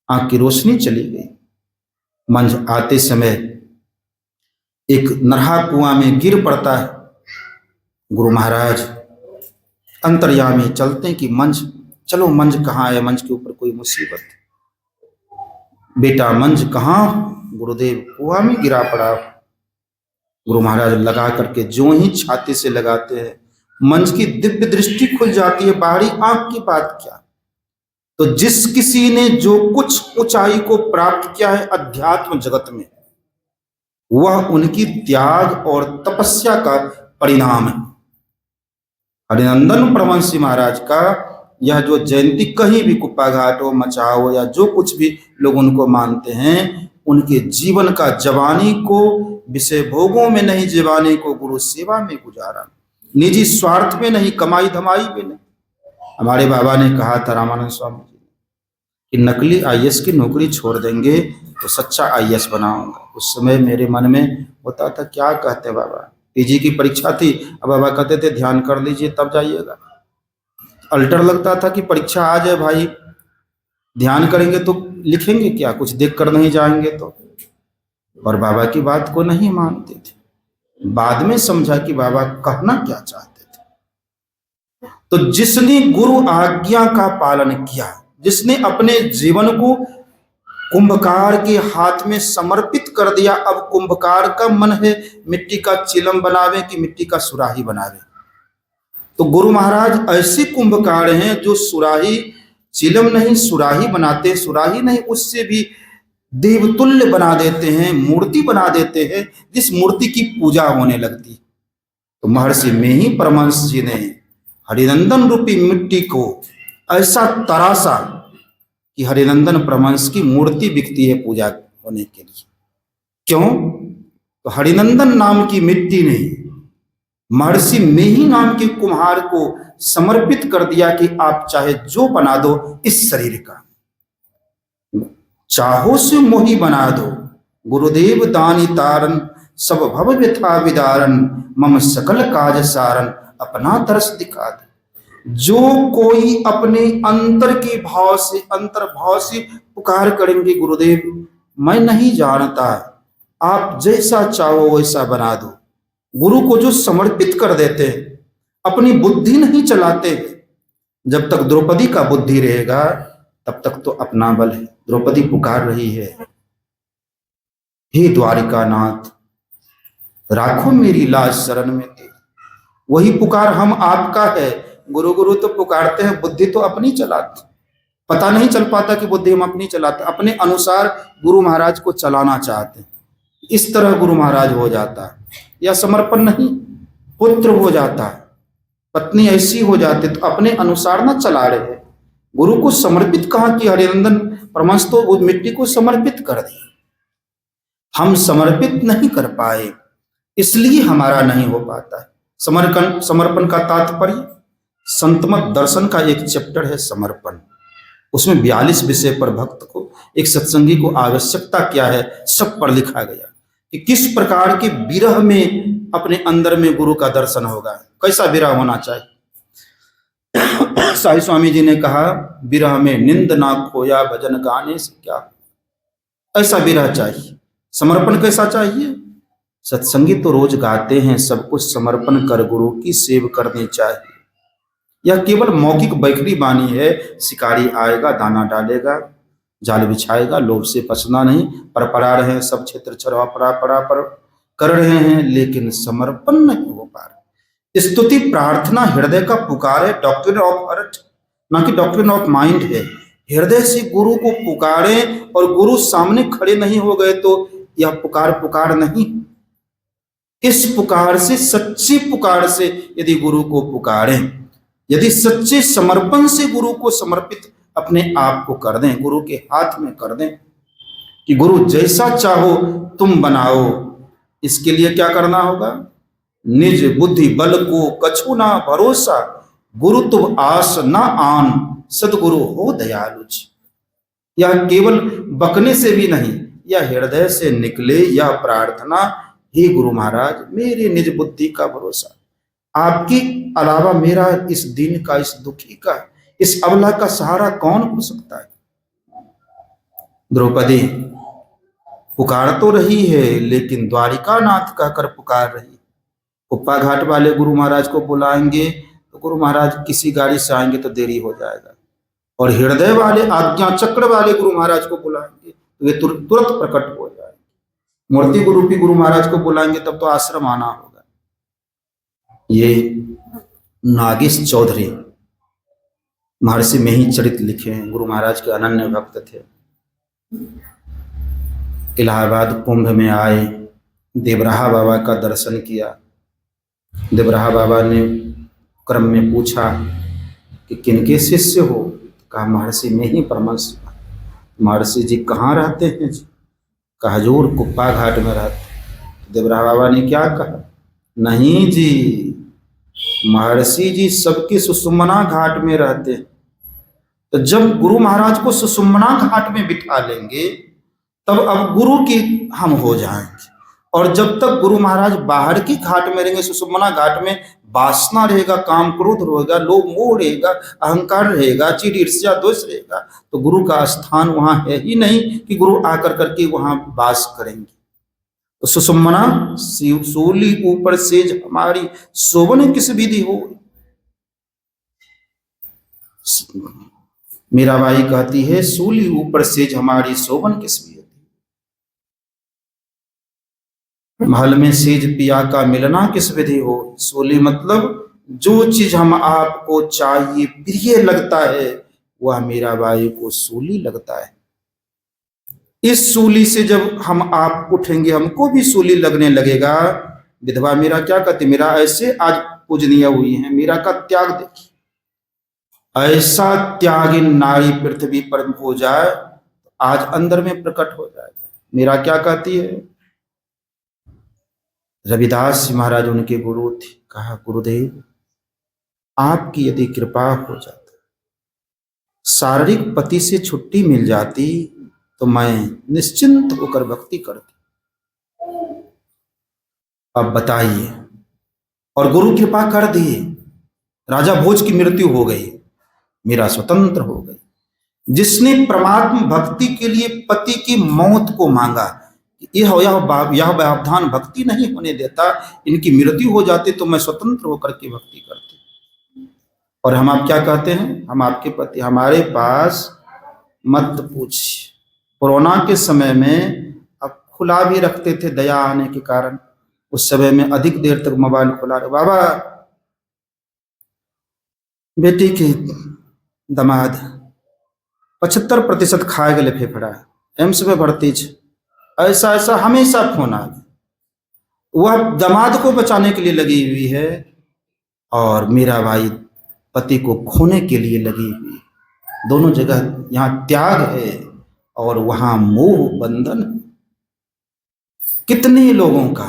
आंख की रोशनी चली गई। मंझ आते समय एक नरहा कुआं में गिर पड़ता है। गुरु महाराज अंतर्यामी चलते हैं कि मंझ चलो, मंझ कहाँ है? मंझ के ऊपर कोई मुसीबत? बेटा मंझ कहाँ? गुरुदेव कुआं में गिरा पड़ा। गुरु महाराज लगा करके जो ही छाती से लगाते हैं, मंझ की दिव्य दृष्टि खुल जाती है। बाहरी आंख की बात क्या, तो जिस किसी ने जो कुछ ऊंचाई को प्राप्त किया है अध्यात्म जगत में, वह उनकी त्याग और तपस्या का परिणाम है। हरिनंदन परमहंस महाराज का यह जो जयंती, कहीं भी कुप्पा घाट हो, मचाओ या जो कुछ भी लोग उनको मानते हैं, उनके जीवन का जवानी को विषय भोगों में नहीं, जवानी को गुरु सेवा में गुजारा, निजी स्वार्थ में नहीं, कमाई धमाई में नहीं। हमारे बाबा ने कहा था रामानंद स्वामी जी कि नकली आईएएस की नौकरी छोड़ देंगे तो सच्चा आईएएस बनाऊंगा। उस समय मेरे मन में होता था क्या कहते बाबा, पीजी की परीक्षा थी, अब बाबा कहते थे ध्यान कर लीजिए तब जाइएगा। अल्टर लगता था कि परीक्षा आ जाए भाई, ध्यान करेंगे तो लिखेंगे क्या, कुछ देख कर नहीं जाएंगे तो। और बाबा की बात को नहीं मानते थे। बाद में समझा कि बाबा कहना क्या चाहते थे। तो जिसने गुरु आज्ञा का पालन किया, जिसने अपने जीवन को कुंभकार के हाथ में समर्पित कर दिया, अब कुंभकार का मन है मिट्टी का चिलम बनावे कि मिट्टी का सुराही बनावे। तो गुरु महाराज ऐसे कुंभकार हैं जो सुराही, चिलम नहीं सुराही बनाते, सुराही नहीं उससे भी देवतुल्य बना देते हैं, मूर्ति बना देते हैं, जिस मूर्ति की पूजा होने लगती। तो महर्षि में ही परमहंस जी ने हरिनंदन रूपी मिट्टी को ऐसा तरासा कि हरिनंदन परमहंस की मूर्ति बिकती है पूजा होने के लिए। क्यों? तो हरिनंदन नाम की मिट्टी ने महर्षि मेही नाम के कुम्हार को समर्पित कर दिया कि आप चाहे जो बना दो इस शरीर का, चाहो से मोही बना दो, गुरुदेव दानी तारन, सब भव व्यथा विदारन, मम सकल काज सारन, अपना तरस दिखा दो। जो कोई अपने अंतर के भाव से, अंतर भाव से पुकार करेंगे, गुरुदेव मैं नहीं जानता, आप जैसा चाहो वैसा बना दो। गुरु को जो समर्पित कर देते हैं, अपनी बुद्धि नहीं चलाते। जब तक द्रौपदी का बुद्धि रहेगा तब तक तो अपना बल है। द्रौपदी पुकार रही है, हे द्वारिका नाथ राखो मेरी लाज शरण में तेरी। वही पुकार हम आपका है। गुरु गुरु तो पुकारते हैं, बुद्धि तो अपनी चलाते। पता नहीं चल पाता कि बुद्धि हम अपनी चलाते, अपने अनुसार गुरु महाराज को चलाना चाहते हैं। इस तरह गुरु महाराज हो जाता है, या समर्पण नहीं, पुत्र हो जाता है, पत्नी ऐसी हो जाती, तो अपने अनुसार ना चला रहे। गुरु को समर्पित कहा कि हरिनंदन परमहंस तो वो मिट्टी को समर्पित कर दी। हम समर्पित नहीं कर पाए, इसलिए हमारा नहीं हो पाता है। समर्पण का तात्पर्य संतमत दर्शन का एक चैप्टर है समर्पण। उसमें 42 विषय पर भक्त को, एक सत्संगी को आवश्यकता क्या है, सब पर लिखा गया कि किस प्रकार के विरह में अपने अंदर में गुरु का दर्शन होगा, कैसा विरह होना चाहिए। साईं स्वामी जी ने कहा, विरह में निंद ना खोया भजन गाने से क्या, ऐसा विरह चाहिए। समर्पण कैसा चाहिए? सत्संगी तो रोज गाते हैं, सब कुछ समर्पण कर गुरु की सेव करनी चाहिए। यह केवल मौखिक बैखरी बानी है। शिकारी आएगा, दाना डालेगा, जाल बिछाएगा, लोभ से बचना नहीं, पर परा रहे हैं सब क्षेत्र छरा परा परा पर कर रहे हैं, लेकिन समर्पण नहीं हो पा रहे। स्तुति प्रार्थना हृदय का पुकार है, डॉक्ट्रिन ऑफ हार्ट ना कि डॉक्ट्रिन ऑफ माइंड है। हृदय से गुरु को पुकारें, और गुरु सामने खड़े नहीं हो गए तो यह पुकार नहीं। इस पुकार से, सच्ची पुकार से यदि गुरु को पुकारें, यदि सच्चे समर्पण से गुरु को समर्पित अपने आप को कर दें, गुरु के हाथ में कर दें कि गुरु जैसा चाहो तुम बनाओ, इसके लिए क्या करना होगा? निज बुद्धि बल को कछु ना भरोसा, गुरु तुम आस ना आन, सदगुरु हो दयालु जी। यह केवल बकने से भी नहीं, यह हृदय से निकले, यह प्रार्थना, हे गुरु महाराज मेरी निज बुद्धि का भरोसा, आपके अलावा मेरा इस दीन का, इस दुखी का, इस अबला का सहारा कौन हो सकता है। द्रौपदी पुकार तो रही है, लेकिन द्वारिका नाथ कहकर पुकार रही। कुप्पा घाट वाले गुरु महाराज को बुलाएंगे तो गुरु महाराज किसी गाड़ी से आएंगे तो देरी हो जाएगा, और हृदय वाले, आज्ञा चक्र वाले गुरु महाराज को बुलाएंगे तो वे तुरंत प्रकट हो जाएंगे। मूर्ति गुरु की गुरु महाराज को बुलाएंगे तब तो आश्रम आना होगा। ये नागेश चौधरी महर्षि में ही चरित लिखे हैं, गुरु महाराज के अनन्य भक्त थे। इलाहाबाद कुंभ में आए, देवराहा बाबा का दर्शन किया। देवराहा बाबा ने क्रम में पूछा कि किनके शिष्य हो? कहा महर्षि में ही परमहंस। महर्षि जी कहाँ रहते हैं जी? कहा हजूर कुप्पा घाट में रहते। देवराहा बाबा ने क्या कहा? नहीं जी, महर्षि जी सबकी सुषुम्ना घाट में रहते हैं। तो जब गुरु महाराज को सुषुम्ना घाट में बिठा लेंगे तब अब गुरु की हम हो जाएंगे, और जब तक गुरु महाराज बाहर की घाट में रहेंगे, सुषुम्ना घाट में वासना रहेगा, काम क्रोध रहेगा, लोभ मोह रहेगा, अहंकार रहेगा, चिड़ ईर्ष्या द्वेष रहेगा, तो गुरु का स्थान वहां है ही नहीं कि गुरु आकर करके वहां वास करेंगे। तो सुषुम्ना सूली ऊपर सेज हमारी, शोभन किस विधि हो। मीराबाई कहती है, सूली ऊपर सेज हमारी, शोभन किस विधि। महल में सेज पिया का मिलना किस विधि हो। सूली मतलब जो चीज हम आपको चाहिए, प्रिय लगता है, वह मीराबाई को सूली लगता है। इस सूली से जब हम आप उठेंगे, हमको भी सूली लगने लगेगा। विधवा मीरा क्या कहती, मीरा ऐसे आज पूजनीय हुई है, मीरा का त्याग देखिए। ऐसा त्यागी नारी पृथ्वी पर हो जाए तो आज अंदर में प्रकट हो जाएगा। मेरा क्या कहती है? रविदास जी महाराज उनके गुरु थे। कहा, गुरुदेव आपकी यदि कृपा हो जाती, शारीरिक पति से छुट्टी मिल जाती तो मैं निश्चिंत होकर भक्ति करती। अब बताइए, और गुरु कृपा कर दिए, राजा भोज की मृत्यु हो गई, मेरा स्वतंत्र हो गई। जिसने परमात्मा भक्ति के लिए पति की मौत को मांगा, यह व्यवधान भक्ति नहीं होने देता, इनकी मृत्यु हो जाती तो मैं स्वतंत्र होकर के भक्ति करती। और हम आप क्या कहते हैं? हम आपके पति, हमारे पास मत पूछिए। कोरोना के समय में अब खुला भी रखते थे दया आने के कारण, उस समय में अधिक देर तक मोबाइल खुला रहे। बाबा बेटी के दामाद 75% खा गए फेफड़ा, एम्स में भर्ती, ऐसा ऐसा हमेशा फोन आ गया। वह दामाद को बचाने के लिए लगी हुई है और मेरा भाई पति को खोने के लिए लगी हुई। दोनों जगह यहाँ त्याग है और वहां मोह बंधन। कितने लोगों का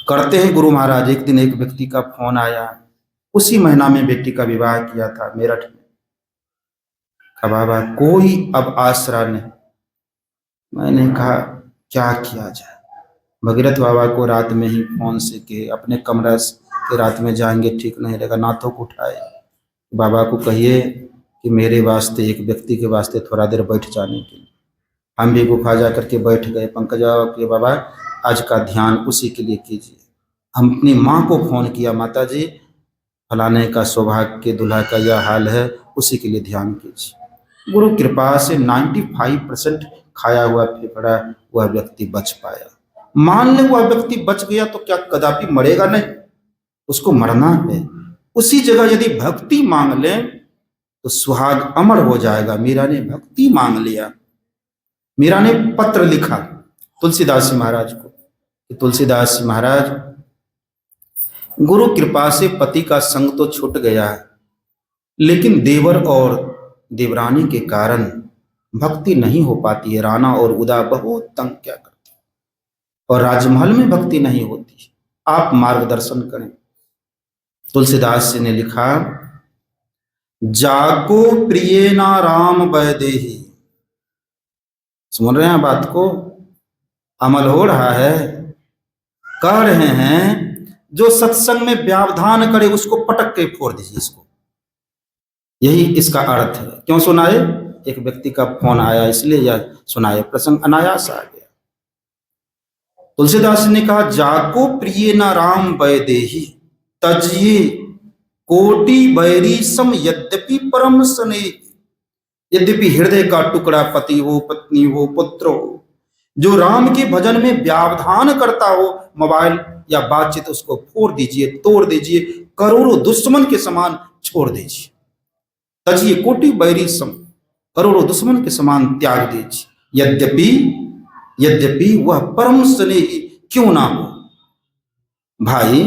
करते हैं गुरु महाराज। एक दिन एक व्यक्ति का फोन आया, उसी महीना में बेटी का विवाह किया था मेरठ में। बाबा कोई अब आसरा नहीं। मैंने कहा क्या किया जाए? भगीरथ बाबा को रात में ही फोन से के अपने कमरा के रात में जाएंगे, ठीक नहीं रहेगा, नाथों को उठाए, बाबा को कहिए कि मेरे वास्ते, एक व्यक्ति के वास्ते थोड़ा देर बैठ जाने के लिए। हम भी गुफा जा करके बैठ गए। पंकजा के बाबा आज का ध्यान उसी के लिए कीजिए। हम अपनी माँ को फोन किया, माता जी फलाने का सौभाग्य के दुल्हा का यह हाल है, उसी के लिए ध्यान कीजिए। गुरु कृपा से 95% खाया हुआ फेफड़ा वह व्यक्ति बच पाया। मान ले वह व्यक्ति बच गया तो क्या कदापि मरेगा नहीं? उसको मरना है। उसी जगह यदि भक्ति मांग ले तो सुहाग अमर हो जाएगा। मीरा ने भक्ति मांग लिया। मीरा ने पत्र लिखा तुलसीदास जी महाराज को कि तुलसीदास जी महाराज, गुरु कृपा से पति का संग तो छूट गया है, लेकिन देवर और देवरानी के कारण भक्ति नहीं हो पाती है। राणा और उदा बहुत तंग क्या करते और राजमहल में भक्ति नहीं होती, आप मार्गदर्शन करें। तुलसीदास जी ने लिखा, जाको प्रिय ना राम वैदेही। सुन रहे हैं बात को? अमल हो रहा है, कह रहे हैं जो सत्संग में व्यावधान करे उसको पटक के फोड़ दीजिए इसको। यही इसका अर्थ है। क्यों सुनाए? एक व्यक्ति का फोन आया इसलिए यह सुनाए, प्रसंग अनायास आ गया। तुलसीदास ने कहा, जाको प्रिय न राम वैदेही, तजिए कोटि बैरी सम यद्यपि परम स्नेही। यद्यपि हृदय का टुकड़ा पति हो, पत्नी हो, पुत्र हो, जो राम के भजन में व्यावधान करता हो, मोबाइल या बातचीत, उसको फोड़ दीजिए, तोड़ दीजिए, करोड़ों दुश्मन के समान छोड़ दीजिए। तजिए कोटि बैरी सम, करोड़ों दुश्मन के समान त्याग दीजिए। यद्यपि वह परम स्नेही क्यों ना हो। भाई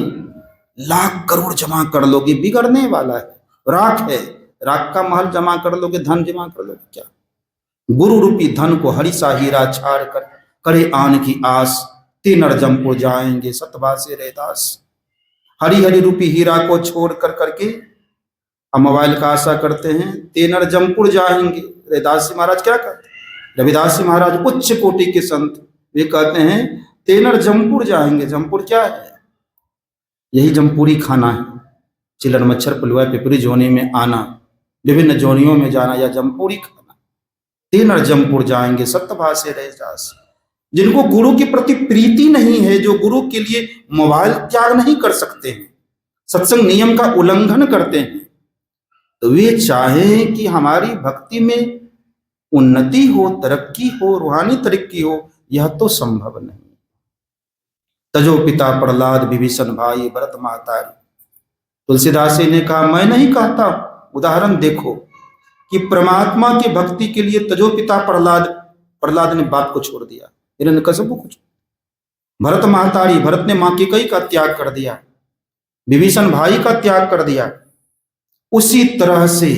लाख करोड़ जमा कर लोगे, बिगड़ने वाला है। राख है, राख का महल जमा कर लोगे, धन जमा कर लोगे क्या? गुरु रूपी धन को हरिसा हीरा छाड़ कर करे आन की आस, ते नरजमपुर जाएंगे सतबा से रैदास। हरि हरि रूपी हीरा को छोड़ कर करके हम मोबाइल का आशा करते हैं, ते नरजमपुर जाएंगे। रैदास जी महाराज क्या कहते हैं? रविदास जी महाराज उच्च कोटि के संत, वे कहते हैं ते नरजमपुर जाएंगे। जमपुर क्या है? यही जमपुरी खाना है। चिलर मच्छर पुलवा पिपरी जोनी में आना, विभिन्न जोनियों में जाना, या जमपुरी खाना। ते नरजमपुर जाएंगे सत्यभा से रैदास। जिनको गुरु के प्रति प्रीति नहीं है, जो गुरु के लिए मोबाइल त्याग नहीं कर सकते हैं, सत्संग नियम का उल्लंघन करते हैं, तो वे चाहें कि हमारी भक्ति में उन्नति हो, तरक्की हो, रूहानी तरक्की हो, यह तो संभव नहीं। तजो पिता प्रहलाद विभीषण भाई भरत महतारी। तुलसीदास ने कहा, मैं नहीं कहता, उदाहरण देखो कि परमात्मा की भक्ति के लिए तजो पिता प्रहलाद ने बाप को छोड़ दिया, हिरण्यकशिपु को। भरत महतारी, भरत ने मां की कई का त्याग कर दिया, विभीषण भाई का त्याग कर दिया। उसी तरह से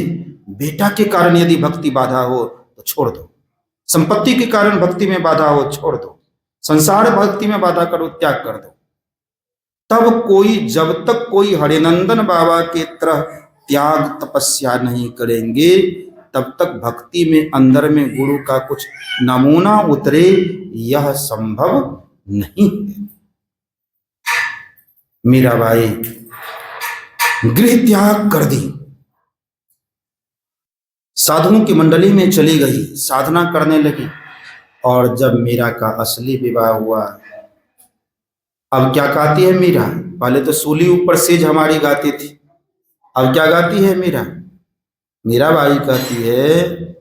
बेटा के कारण यदि भक्ति बाधा हो तो छोड़ दो, संपत्ति के कारण भक्ति में बाधा हो छोड़ दो, संसार भक्ति में बाधा करो त्याग कर दो। तब कोई, जब तक कोई हरिनंदन बाबा के तरह त्याग तपस्या नहीं करेंगे तब तक भक्ति में अंदर में गुरु का कुछ नमूना उतरे यह संभव नहीं है। मीराबाई गृह त्याग कर दी, साधुओं की मंडली में चली गई, साधना करने लगी। और जब मीरा का असली विवाह हुआ, अब क्या गाती है मीरा? पहले तो सूली ऊपर सेज हमारी गाती थी, अब क्या गाती है मीरा? मीराबाई कहती है,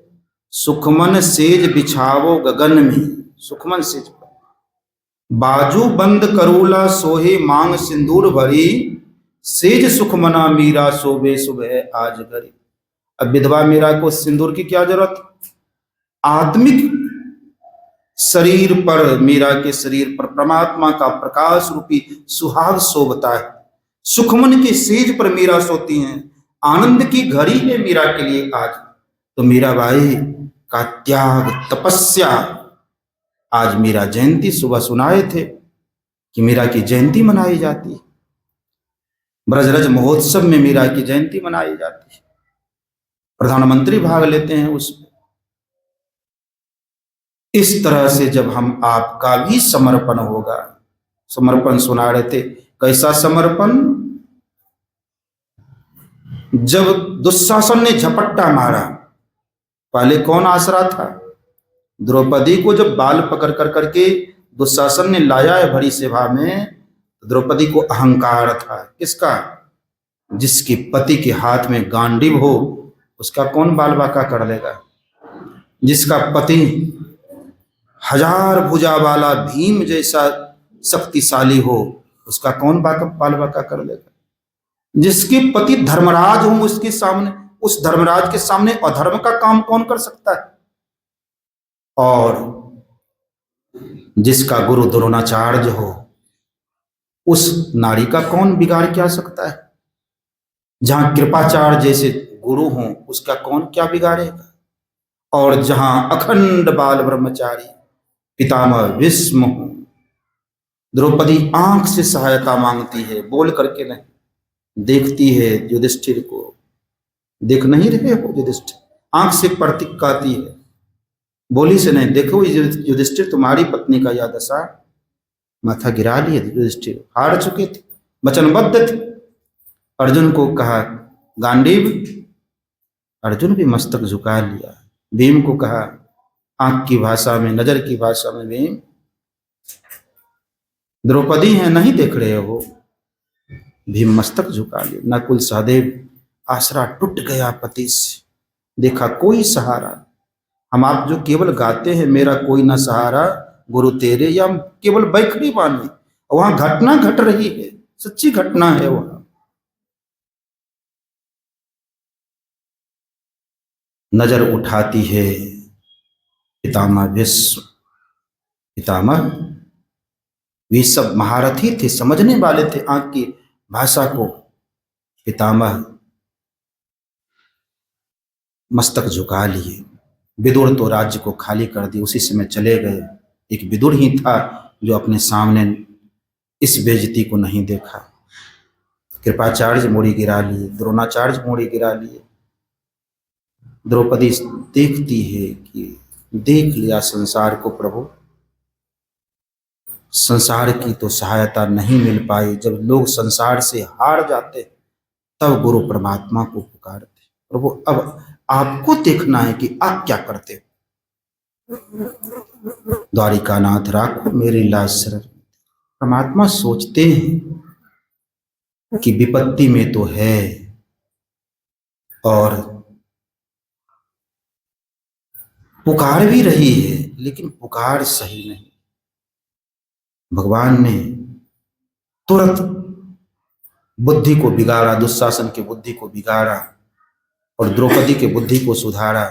सुखमन सेज बिछावो गगन में, सुखमन सेज पर बाजू बंद करूला सोहे मांग सिंदूर भरी, सेज सुखमना मीरा शोभे सुबह आज घरी। अब विधवा मीरा को सिंदूर की क्या जरूरत? आत्मिक शरीर पर, मीरा के शरीर पर परमात्मा का प्रकाश रूपी सुहाग शोभता है। सुखमन के सेज पर मीरा सोती हैं, आनंद की घड़ी है मीरा के लिए आज। तो मीराबाई का त्याग तपस्या, आज मीरा जयंती सुबह सुनाए थे कि मीरा की जयंती मनाई जाती है, ब्रजरज महोत्सव में मीरा की जयंती मनाई जाती है, प्रधानमंत्री भाग लेते हैं उसमें। इस तरह से जब हम आपका भी समर्पण होगा, समर्पण सुना रहे थे, कैसा समर्पण? जब दुशासन ने झपट्टा मारा, पहले कौन आसरा था? द्रौपदी को जब बाल पकड़ कर करके दुशासन ने लाया है भरी सभा में, द्रौपदी को अहंकार था। किसका? जिसके पति के हाथ में गांडीव हो उसका कौन बाल बांका कर लेगा? जिसका पति 1000 भुजा वाला भीम जैसा शक्तिशाली हो उसका कौन बाल बांका कर लेगा? जिसके पति धर्मराज हो उसके सामने, उस धर्मराज के सामने अधर्म का काम कौन कर सकता है? और जिसका गुरु द्रोणाचार्य हो उस नारी का कौन बिगाड़ क्या सकता है? जहां कृपाचार्य जैसे गुरु हों उसका कौन क्या बिगाड़ेगा? और जहां अखंड बाल ब्रह्मचारी पितामह भीष्म हो, द्रौपदी आंख से सहायता मांगती है, बोल करके नहीं, देखती है युधिष्ठिर को। देख नहीं रहे हो युधिष्ठिर? आंख से प्रतीक कहती है, बोली से नहीं। देखो युधिष्ठिर, तुम्हारी पत्नी का यह दशा, माथा गिरा लिए युधिष्ठिर, हार चुके थे, वचनबद्ध थे। अर्जुन को कहा गांडीव, अर्जुन भी मस्तक झुका लिया। भीम को कहा आंख की भाषा में, नजर की भाषा में, भीम द्रौपदी है नहीं देख रहे हो? भीम मस्तक झुका लिया। नकुल सहदेव, आसरा टूट गया पति से, देखा कोई सहारा। हम आप जो केवल गाते हैं मेरा कोई ना सहारा गुरु तेरे, या हम केवल बैखरी बानी, वहां घटना घट रही है, सच्ची घटना है। वहां नजर उठाती है पितामह भीष्म। पितामह वे सब महारथी थे, समझने वाले थे आंख की भाषा को। पितामह मस्तक झुका लिए। विदुर तो राज्य को खाली कर दी, उसी समय चले गए। एक विदुर ही था जो अपने सामने इस बेइज्जती को नहीं देखा। कृपाचार्य मोड़ी गिरा लिए, द्रोणाचार्य मोड़ी गिरा लिए। द्रौपदी देखती है कि देख लिया संसार को प्रभु, संसार की तो सहायता नहीं मिल पाई। जब लोग संसार से हार जाते तब गुरु परमात्मा को पुकारते, प्रभु अब आपको देखना है कि आप क्या करते हो। द्वारिका नाथ राखो मेरी लाज शरण। परमात्मा सोचते हैं कि विपत्ति में तो है और पुकार भी रही है, लेकिन पुकार सही नहीं। भगवान ने तुरंत बुद्धि को बिगाड़ा, दुशासन की बुद्धि को बिगाड़ा और द्रौपदी के बुद्धि को सुधारा।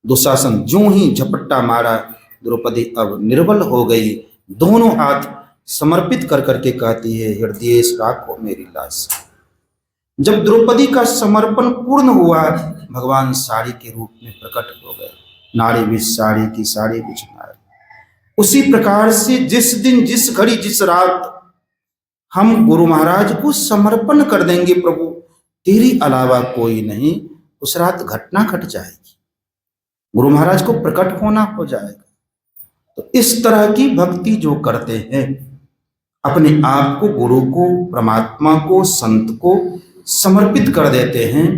दुशासन जो ही झपट्टा मारा, द्रौपदी अब निर्बल हो गई। दोनों हाथ समर्पित कर करके कहती है, हृदयेश राखो मेरी लाज। जब द्रौपदी का समर्पण पूर्ण हुआ, भगवान साड़ी के रूप में प्रकट हो गए। नारी भी साड़ी की साड़ी बिछनार। उसी प्रकार से जिस दिन, जिस घड़ी, जिस रात हम गुरु महाराज को समर्पण कर देंगे, प्रभु तेरे अलावा कोई नहीं, उस रात घटना घट जाएगी, गुरु महाराज को प्रकट होना हो जाएगा। तो इस तरह की भक्ति जो करते हैं, अपने आप को गुरु को, परमात्मा को, संत को समर्पित कर देते हैं,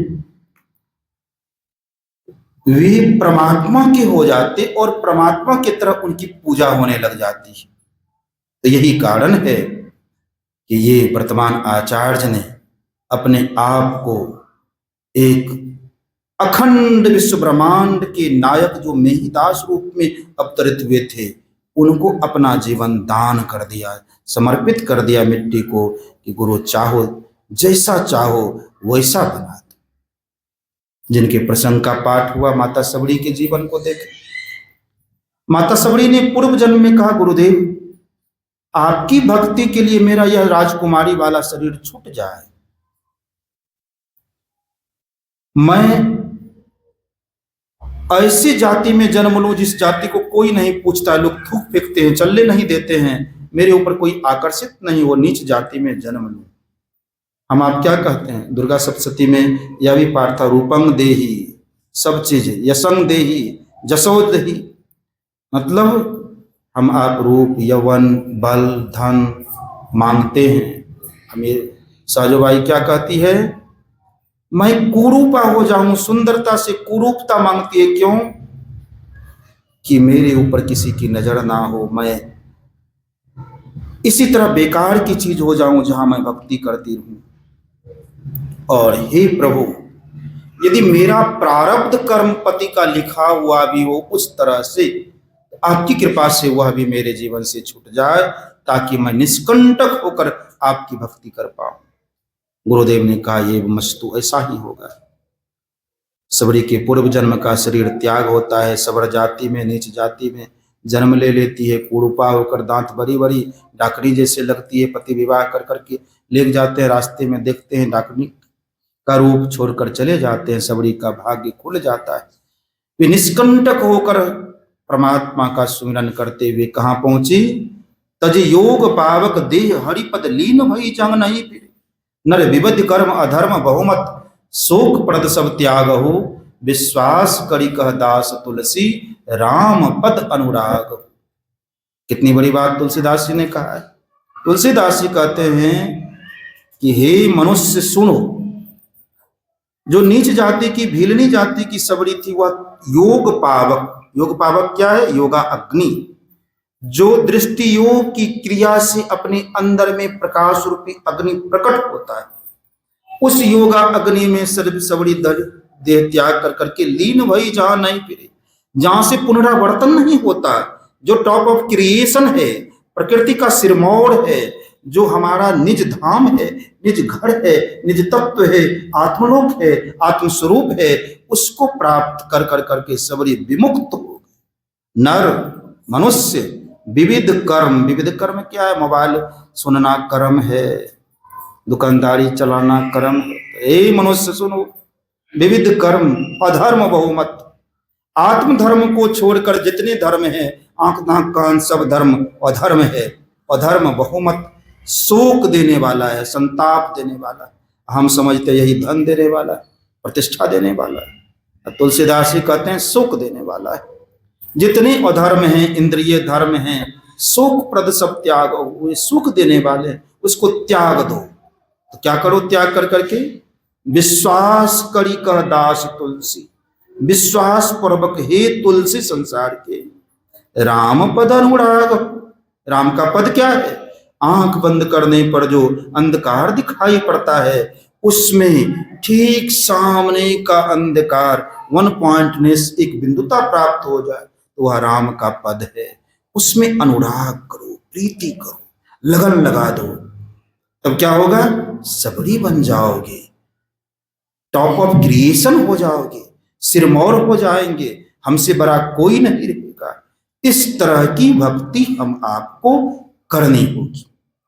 वे परमात्मा के हो जाते और परमात्मा की तरह उनकी पूजा होने लग जाती है। तो यही कारण है कि ये वर्तमान आचार्य ने अपने आप को एक अखंड विश्व ब्रह्मांड के नायक, जो मेहिदास रूप में अवतरित हुए थे, उनको अपना जीवन दान कर दिया, समर्पित कर दिया मिट्टी को, कि गुरु चाहो जैसा चाहो वैसा बना दो। जिनके प्रसंग का पाठ हुआ, माता सबरी के जीवन को देखें। माता सबरी ने पूर्व जन्म में कहा, गुरुदेव आपकी भक्ति के लिए मेरा यह राजकुमारी वाला शरीर छूट जाए, मैं ऐसी जाति में जन्म लूं जिस जाति को कोई नहीं पूछता, लोग थूक फेंकते हैं, चलने नहीं देते हैं, मेरे ऊपर कोई आकर्षित नहीं हो, नीच जाति में जन्म लूं। हम आप क्या कहते हैं, दुर्गा सप्तशती में यह भी पाठ था, रूपंग देही, सब चीज यशंग देही, जसो देही, मतलब हम आप रूप, यौवन, बल, धन मांगते हैं। हमें साजोबाई क्या कहती है, मैं कुरूपा हो जाऊं, सुंदरता से कुरूपता मांगती है। क्यों? कि मेरे ऊपर किसी की नजर ना हो, मैं इसी तरह बेकार की चीज हो जाऊं जहां मैं भक्ति करती रहूं। और हे प्रभु, यदि मेरा प्रारब्ध कर्म पति का लिखा हुआ भी हो उस तरह से, आपकी कृपा से वह भी मेरे जीवन से छूट जाए, ताकि मैं निष्कंटक होकर आपकी भक्ति कर पाऊं। गुरुदेव ने कहा, ये मस्तु ऐसा ही होगा। सबरी के पूर्व जन्म का शरीर त्याग होता है, सबर जाति में, नीच जाति में जन्म ले लेती है, कुरूपा होकर, दांत बड़ी बड़ी डाकनी जैसे लगती है, पति विवाह कर करके ले जाते हैं, रास्ते में देखते हैं डाकनी का रूप छोड़कर चले जाते हैं, सबरी का भाग्य खुल जाता है। वे निष्कंटक होकर परमात्मा का सुमिरन करते हुए कहाँ पहुंची, तज योग पावक देह हरिपद लीन भई जंग नहीं फिरे, नर विबद कर्म अधर्म बहुमत, शोक प्रद सब त्याग हो, विश्वास करी कह दास तुलसी, राम पद अनुराग। कितनी बड़ी बात तुलसीदास जी ने कहा है। तुलसीदास जी कहते हैं कि हे मनुष्य सुनो, जो नीच जाति की, भीलनी जाति की सबरी थी, वह योग पावक, योग पावक क्या है, योगा अग्नि, जो दृष्टि योग की क्रिया से अपने अंदर में प्रकाश रूपी अग्नि प्रकट होता है, उस योगा अग्नि में सर्व सबरी देह त्याग कर करके लीन भई जहां नहीं फिरे, जहां से पुनरावर्तन नहीं होता, जो टॉप ऑफ क्रिएशन है, प्रकृति का सिरमौर है, जो हमारा निज धाम है, निज घर है, निज तत्व है, आत्मलोक है, आत्मस्वरूप है, उसको प्राप्त कर कर करके सबरी विमुक्त हो गए। नर मनुष्य विविध कर्म, विविध कर्म क्या है, मोबाइल सुनना कर्म है, दुकानदारी चलाना कर्म है। ए मनुष्य सुनो, विविध कर्म अधर्म बहुमत, आत्मधर्म को छोड़कर जितने धर्म है, आंख नाक कान सब धर्म अधर्म है, अधर्म बहुमत, शोक देने वाला है, संताप देने वाला है। हम समझते यही धन देने वाला है, प्रतिष्ठा देने वाला है, तुलसीदास जी कहते हैं शोक देने वाला है। जितने अधर्म हैं, इंद्रिय धर्म हैं, शोक प्रद सब त्याग हुए, सुख देने वाले, उसको त्याग दो। तो क्या करो त्याग कर करके, विश्वास करी कह दास तुलसी, विश्वास पूर्वक हे तुलसी संसार के, राम पद अनुराग। राम का पद क्या है, आंख बंद करने पर जो अंधकार दिखाई पड़ता है, उसमें ठीक सामने का अंधकार 1 पॉइंटनेस, एक बिंदुता प्राप्त हो जाए, तो वह राम का पद है। उसमें अनुराग करो, प्रीति करो, लगन लगा दो, तब क्या होगा, सबरी बन जाओगे, टॉप ऑफ क्रिएशन हो जाओगे, सिरमौर हो जाएंगे, हमसे बड़ा कोई नहीं रहेगा। इस तरह की भक्ति हम आपको करनी होगी।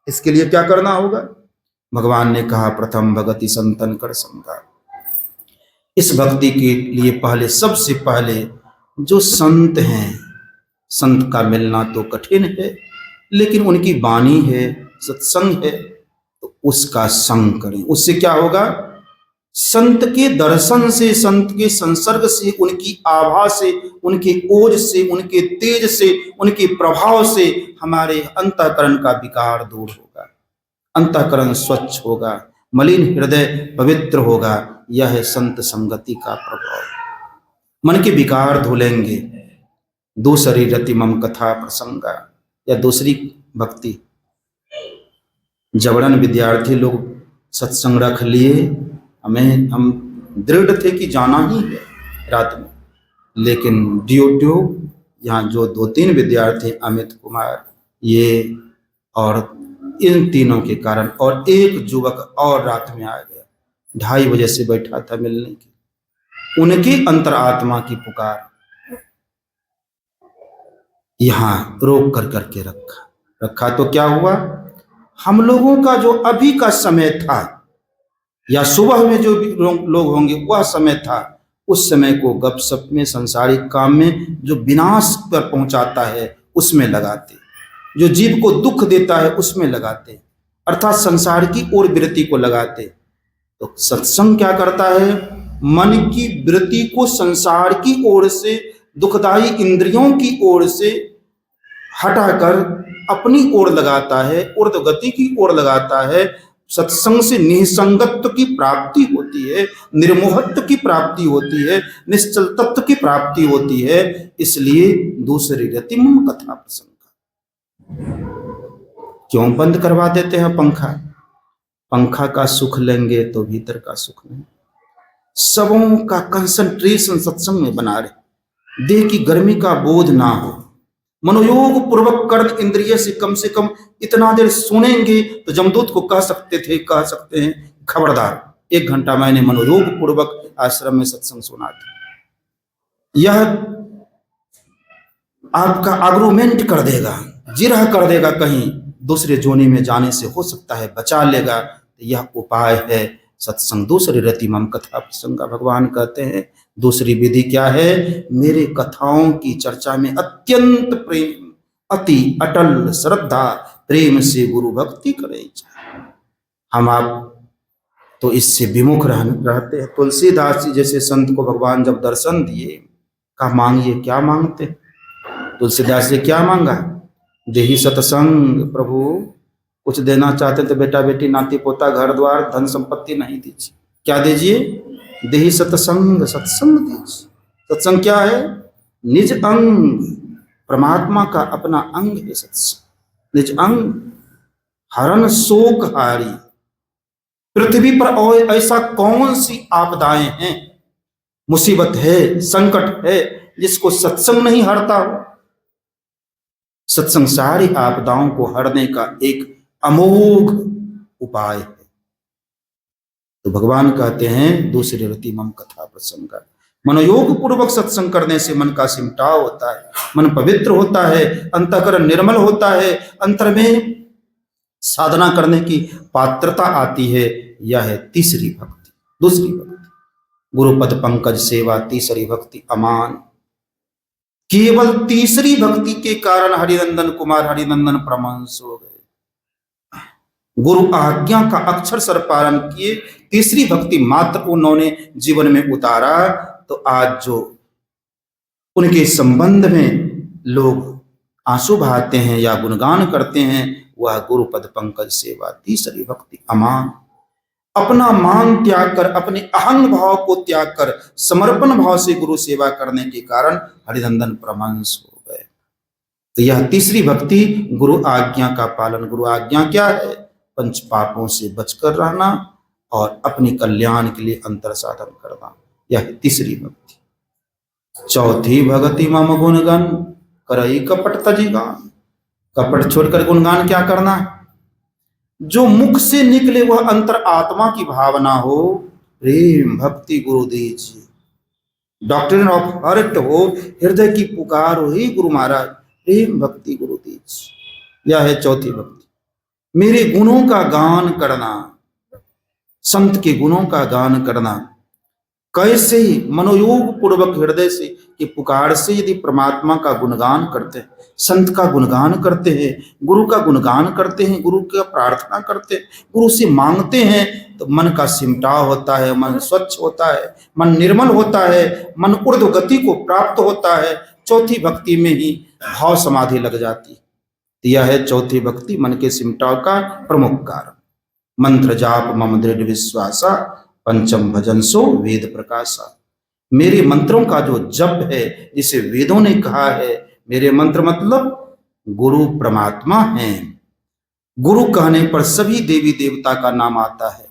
इसके लिए क्या करना होगा, भगवान ने कहा प्रथम भगति संतन कर संगा। इस भक्ति के लिए पहले, सबसे पहले जो संत हैं, संत का मिलना तो कठिन है, लेकिन उनकी वाणी है, सत्संग है, तो उसका संग करें। उससे क्या होगा? संत के दर्शन से, संत के संसर्ग से, उनकी आभा से, उनके ओज से, उनके तेज से, उनके प्रभाव से हमारे अंतःकरण का विकार दूर होगा, अंतःकरण स्वच्छ होगा, मलिन हृदय पवित्र होगा। यह है संत संगति का प्रभाव। मन के विकार धुलेंगे। दूसरी रति मम कथा प्रसंगा, या दूसरी भक्ति। जबरन विद्यार्थी लोग सत्संग रख लिए, हम दृढ़ थे कि जाना ही है रात में, लेकिन ड्यू यहाँ जो 2-3 विद्यार्थी, अमित कुमार, ये और इन तीनों के कारण, और एक युवक और रात में आ गया, 2:30 बजे से बैठा था मिलने की। उनकी अंतरात्मा की पुकार यहां रोक कर करके रखा तो क्या हुआ? हम लोगों का जो अभी का समय था, या सुबह में जो लोग होंगे वह समय था, उस समय को गपशप में, संसारिक काम में, जो विनाश पर पहुंचाता है उसमें लगाते, जो जीव को दुख देता है उसमें लगाते, अर्थात संसार की ओर वृत्ति को लगाते। तो सत्संग क्या करता है? मन की वृत्ति को संसार की ओर से, दुखदायी इंद्रियों की ओर से हटाकर अपनी ओर लगाता है, ऊर्ध्वगति की ओर लगाता है। सत्संग से निसंगत्व की प्राप्ति होती है, निर्मोहत्व की प्राप्ति होती है, निश्चल तत्व की प्राप्ति होती है। इसलिए दूसरी रति मम कथा प्रसंग। क्यों बंद करवा देते हैं पंखा? पंखा का सुख लेंगे तो भीतर का सुख नहीं। सबों का कंसंट्रेशन सत्संग में बना रहे, देह की गर्मी का बोध ना हो। मनोयोग पूर्वक कर्ण इंद्रिय से कम इतना देर सुनेंगे तो जमदूत को कह सकते हैं खबरदार, 1 घंटा मैंने मनोयोग पूर्वक आश्रम में सत्संग सुना था। यह आपका आर्गुमेंट कर देगा, जिरह कर देगा, कहीं दूसरे जोनी में जाने से हो सकता है बचा लेगा। तो यह उपाय है सत्संग। दूसरी रति मम कथा प्रसंगा, भगवान कहते हैं दूसरी विधि क्या है? मेरे कथाओं की चर्चा में अत्यंत प्रेम, अति अटल श्रद्धा, प्रेम से गुरु भक्ति करें। हम आप तो इससे विमुख रहते हैं। तुलसीदास जी जैसे संत को भगवान जब दर्शन दिए, कहा मांगिए। क्या मांगते? तुलसीदास जी क्या मांगा? देहि सत्संग। प्रभु कुछ देना चाहते तो बेटा बेटी नाती पोता घर द्वार धन संपत्ति नहीं दीजिए। क्या दीजिए? देहि सत्संग, सत्संग दीजिए। सत्संग क्या है? निज अंग, परमात्मा का अपना अंग है सत्संग। निज अंग हरण शोक हारी। पृथ्वी पर और ऐसा कौन सी आपदाएं हैं, मुसीबत है, संकट है, जिसको सत्संग नहीं हरता हो? सत्संग सारी आपदाओं को हरने का एक अमोघ उपाय है। तो भगवान कहते हैं दूसरी रति मम कथा प्रसंग। मनोयोग पूर्वक सत्संग करने से मन का सिमटाव होता है, मन पवित्र होता है, अंतःकरण निर्मल होता है, अंतर में साधना करने की पात्रता आती है। यह है तीसरी भक्ति। दूसरी भक्ति गुरुपद पंकज सेवा, तीसरी भक्ति अमान। केवल तीसरी भक्ति के कारण हरिनंदन कुमार हरिनंदन परमहंस हो गए। गुरु आज्ञा का अक्षर सर पालन किए, तीसरी भक्ति मात्र उन्होंने जीवन में उतारा। तो आज जो उनके संबंध में लोग आंसू बहाते हैं या गुणगान करते हैं, वह गुरुपद पंकज सेवा, तीसरी भक्ति अमान। अपना मान त्याग कर, अपने अहंग भाव को त्याग कर, समर्पण भाव से गुरु सेवा करने के कारण हरिनंदन परमहंस हो गए। तो यह तीसरी भक्ति गुरु आज्ञा का पालन। गुरु आज्ञा क्या है? पंच पापों से बचकर रहना और अपनी कल्याण के लिए अंतर साधन करना। यह तीसरी भक्ति। चौथी भक्ति मम गुणगान करई कपट तजिगान। कपट छोड़कर गुणगान क्या करना है? जो मुख से निकले वह अंतर आत्मा की भावना हो। प्रेम भक्ति गुरु दीजिए, डॉक्ट्रिन ऑफ हार्ट हो, हृदय की पुकार हो, ही गुरु महाराज प्रेम भक्ति गुरु दीजिए। यह है चौथी भक्ति। मेरे गुणों का गान करना, संत के गुणों का गान करना, कैसे ही मनोयोग पूर्वक हृदय से कि पुकार से यदि परमात्मा का गुणगान करते हैं, संत का गुणगान करते हैं, गुरु का गुणगान करते हैं, गुरु का प्रार्थना करते हैं, गुरु से मांगते हैं, तो मन का सिमटाव होता है, मन स्वच्छ होता है, मन निर्मल होता है, मन ऊर्ध्व गति को प्राप्त होता है। चौथी भक्ति में ही भाव समाधि लग जाती है। यह है चौथी भक्ति, मन के सिमटाव का प्रमुख कारण। मंत्र जाप मम दृढ़ विश्वासा, पंचम भजन सो वेद प्रकाशा। मेरे मंत्रों का जो जप है, जिसे वेदों ने कहा है, मेरे मंत्र मतलब गुरु परमात्मा हैं। गुरु कहने पर सभी देवी देवता का नाम आता है।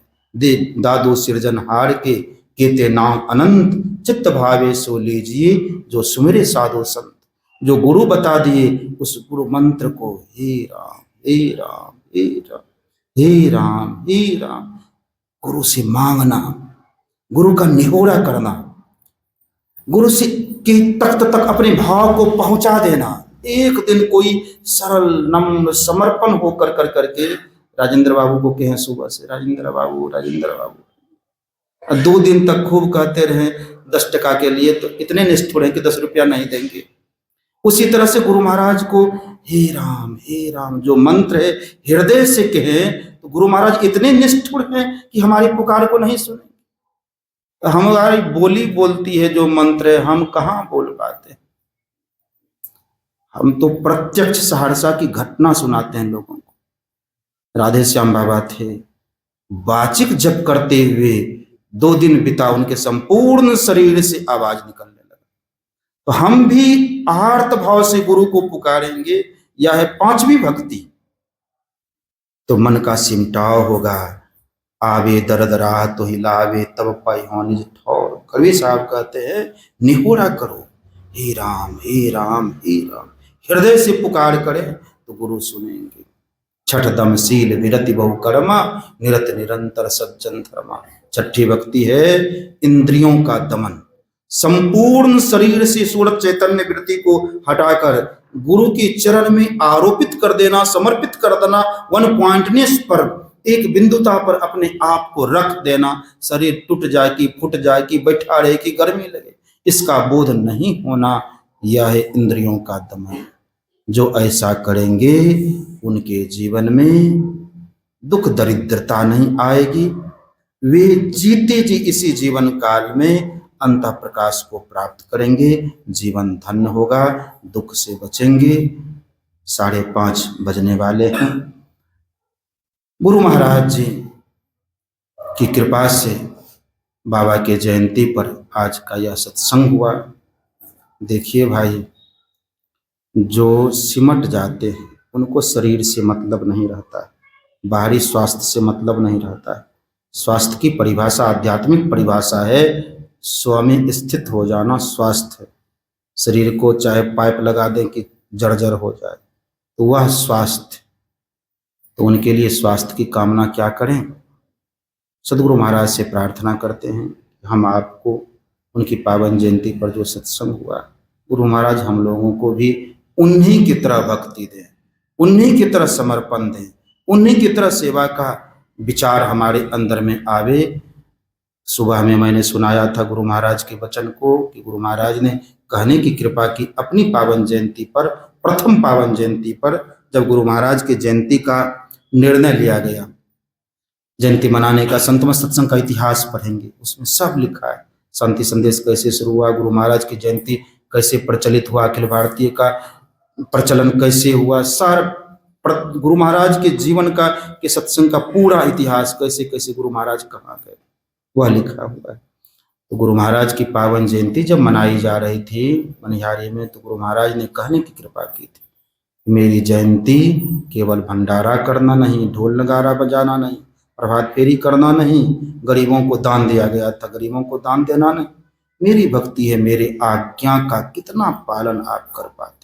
दादो सिरजनहार के केते नाम अनंत, चित्त भावे सो लीजिए जो सुमिरे साधो संत। जो गुरु बता दिए उस गुरु मंत्र को हे राम हे राम हे राम हे राम हे राम, गुरु से मांगना, गुरु का निहोरा करना, गुरु से के तख्त तक अपने भाव को पहुंचा देना। एक दिन कोई सरल नम्र समर्पण होकर कर करके राजेंद्र बाबू को कहें सुबह से, राजेंद्र बाबू राजेंद्र बाबू, 2 दिन तक खूब कहते रहे 10 टका के लिए, तो इतने निष्ठुर हैं कि 10 रुपया नहीं देंगे। उसी तरह से गुरु महाराज को हे राम जो मंत्र है हृदय से कहें, तो गुरु महाराज इतने निष्ठुर हैं कि हमारी पुकार को नहीं सुने। हमारी बोली बोलती है जो मंत्र है, हम कहाँ बोल पाते हैं। हम तो प्रत्यक्ष सहरसा की घटना सुनाते हैं लोगों को। राधे श्याम बाबा थे, वाचिक जप करते हुए 2 दिन बिता, उनके संपूर्ण शरीर से आवाज निकलने लगा। तो हम भी आर्त भाव से गुरु को पुकारेंगे, यह है 5वीं भक्ति, तो मन का सिमटाव होगा। आवे दर्द राह तो हिलावे, तब पाई हो निज ठौर। कवि साहब कहते हैं निहोरा करो, हे राम हे राम हे राम, हृदय से पुकार करें तो गुरु सुनेंगे। छठ दम शील विरति बहु कर्मा, निरत निरंतर सज्जन धर्मा। छठी भक्ति है इंद्रियों का दमन, संपूर्ण शरीर से सूरत चैतन्य वृत्ति को हटाकर गुरु के चरण में आरोपित कर देना, समर्पित कर देना। 1 पॉइंटनेस पर, एक बिंदुता पर अपने आप को रख देना। शरीर टूट जाए कि फूट जाए कि बैठा रहे कि गर्मी लगे, इसका बोध नहीं होना, यह है इंद्रियों का दमन। जो ऐसा करेंगे उनके जीवन में दुख दरिद्रता नहीं आएगी। वे जीते जी इसी जीवन काल में अंतः प्रकाश को प्राप्त करेंगे, जीवन धन्य होगा, दुख से बचेंगे। 5:30 बजने वाले हैं। गुरु महाराज जी की कृपा से बाबा के जयंती पर आज का यह सत्संग हुआ। देखिए भाई, जो सिमट जाते हैं उनको शरीर से मतलब नहीं रहता है, बाहरी स्वास्थ्य से मतलब नहीं रहता है। स्वास्थ्य की परिभाषा, आध्यात्मिक परिभाषा है स्व में स्थित हो जाना स्वास्थ्य है। शरीर को चाहे पाइप लगा दें कि जर्जर हो जाए तो वह स्वास्थ्य। तो उनके लिए स्वास्थ्य की कामना क्या करें। सदगुरु महाराज से प्रार्थना करते हैं, हम आपको उनकी पावन जयंती पर जो सत्संग हुआ, गुरु महाराज हम लोगों को भी उन्हीं की तरह भक्ति दें, उन्हीं की तरह समर्पण दें, उन्हीं की तरह सेवा का विचार हमारे अंदर में आवे। सुबह में मैंने सुनाया था गुरु महाराज के वचन को कि गुरु महाराज ने कहने की कृपा की अपनी पावन जयंती पर, प्रथम पावन जयंती पर, जब गुरु महाराज की जयंती का निर्णय लिया गया, जयंती मनाने का, संतमत सत्संग का इतिहास पढ़ेंगे, उसमें सब लिखा है। शांति संदेश कैसे शुरू हुआ, गुरु महाराज की जयंती कैसे प्रचलित हुआ, अखिल भारतीय का प्रचलन कैसे हुआ, सारा गुरु महाराज के जीवन का, के सत्संग का पूरा इतिहास, कैसे कैसे गुरु महाराज कहाँ गए, वह लिखा हुआ है। तो गुरु महाराज की पावन जयंती जब मनाई जा रही थी मनिहारी में, तो गुरु महाराज ने कहने की कृपा की थी, मेरी जयंती केवल भंडारा करना नहीं, ढोल नगारा बजाना नहीं, प्रभात फेरी करना नहीं, गरीबों को दान दिया गया था, गरीबों को दान देना नहीं, मेरी भक्ति है मेरे आज्ञा का कितना पालन आप कर पाते।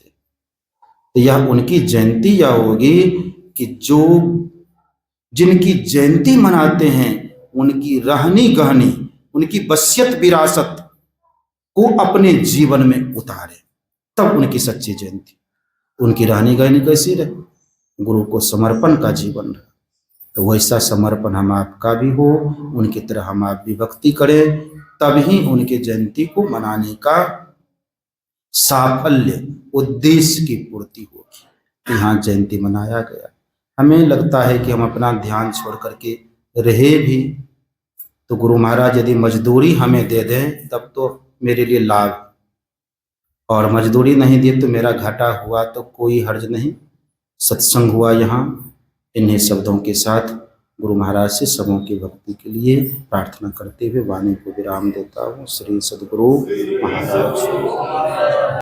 तो यह उनकी जयंती यह होगी कि जो जिनकी जयंती मनाते हैं उनकी रहनी गहनी, उनकी वसीयत विरासत को अपने जीवन में उतारे, तब उनकी सच्ची जयंती। उनकी रहनी गहनी कैसी रहे, गुरु को समर्पण का जीवन रहे, तो वैसा समर्पण हम आपका भी हो, उनकी तरह हम आप भी भक्ति करें, तभी उनके जयंती को मनाने का साफल्य, उद्देश्य की पूर्ति होगी। यहाँ जयंती मनाया गया, हमें लगता है कि हम अपना ध्यान छोड़ करके रहे भी, तो गुरु महाराज यदि मजदूरी हमें दे दें तब तो मेरे लिए लाभ, और मजदूरी नहीं दिए तो मेरा घाटा हुआ तो कोई हर्ज नहीं। सत्संग हुआ यहाँ, इन्हीं शब्दों के साथ गुरु महाराज से सबों की भक्ति के लिए प्रार्थना करते हुए वाणी को विराम देता हूँ। श्री सद्गुरु महाराज।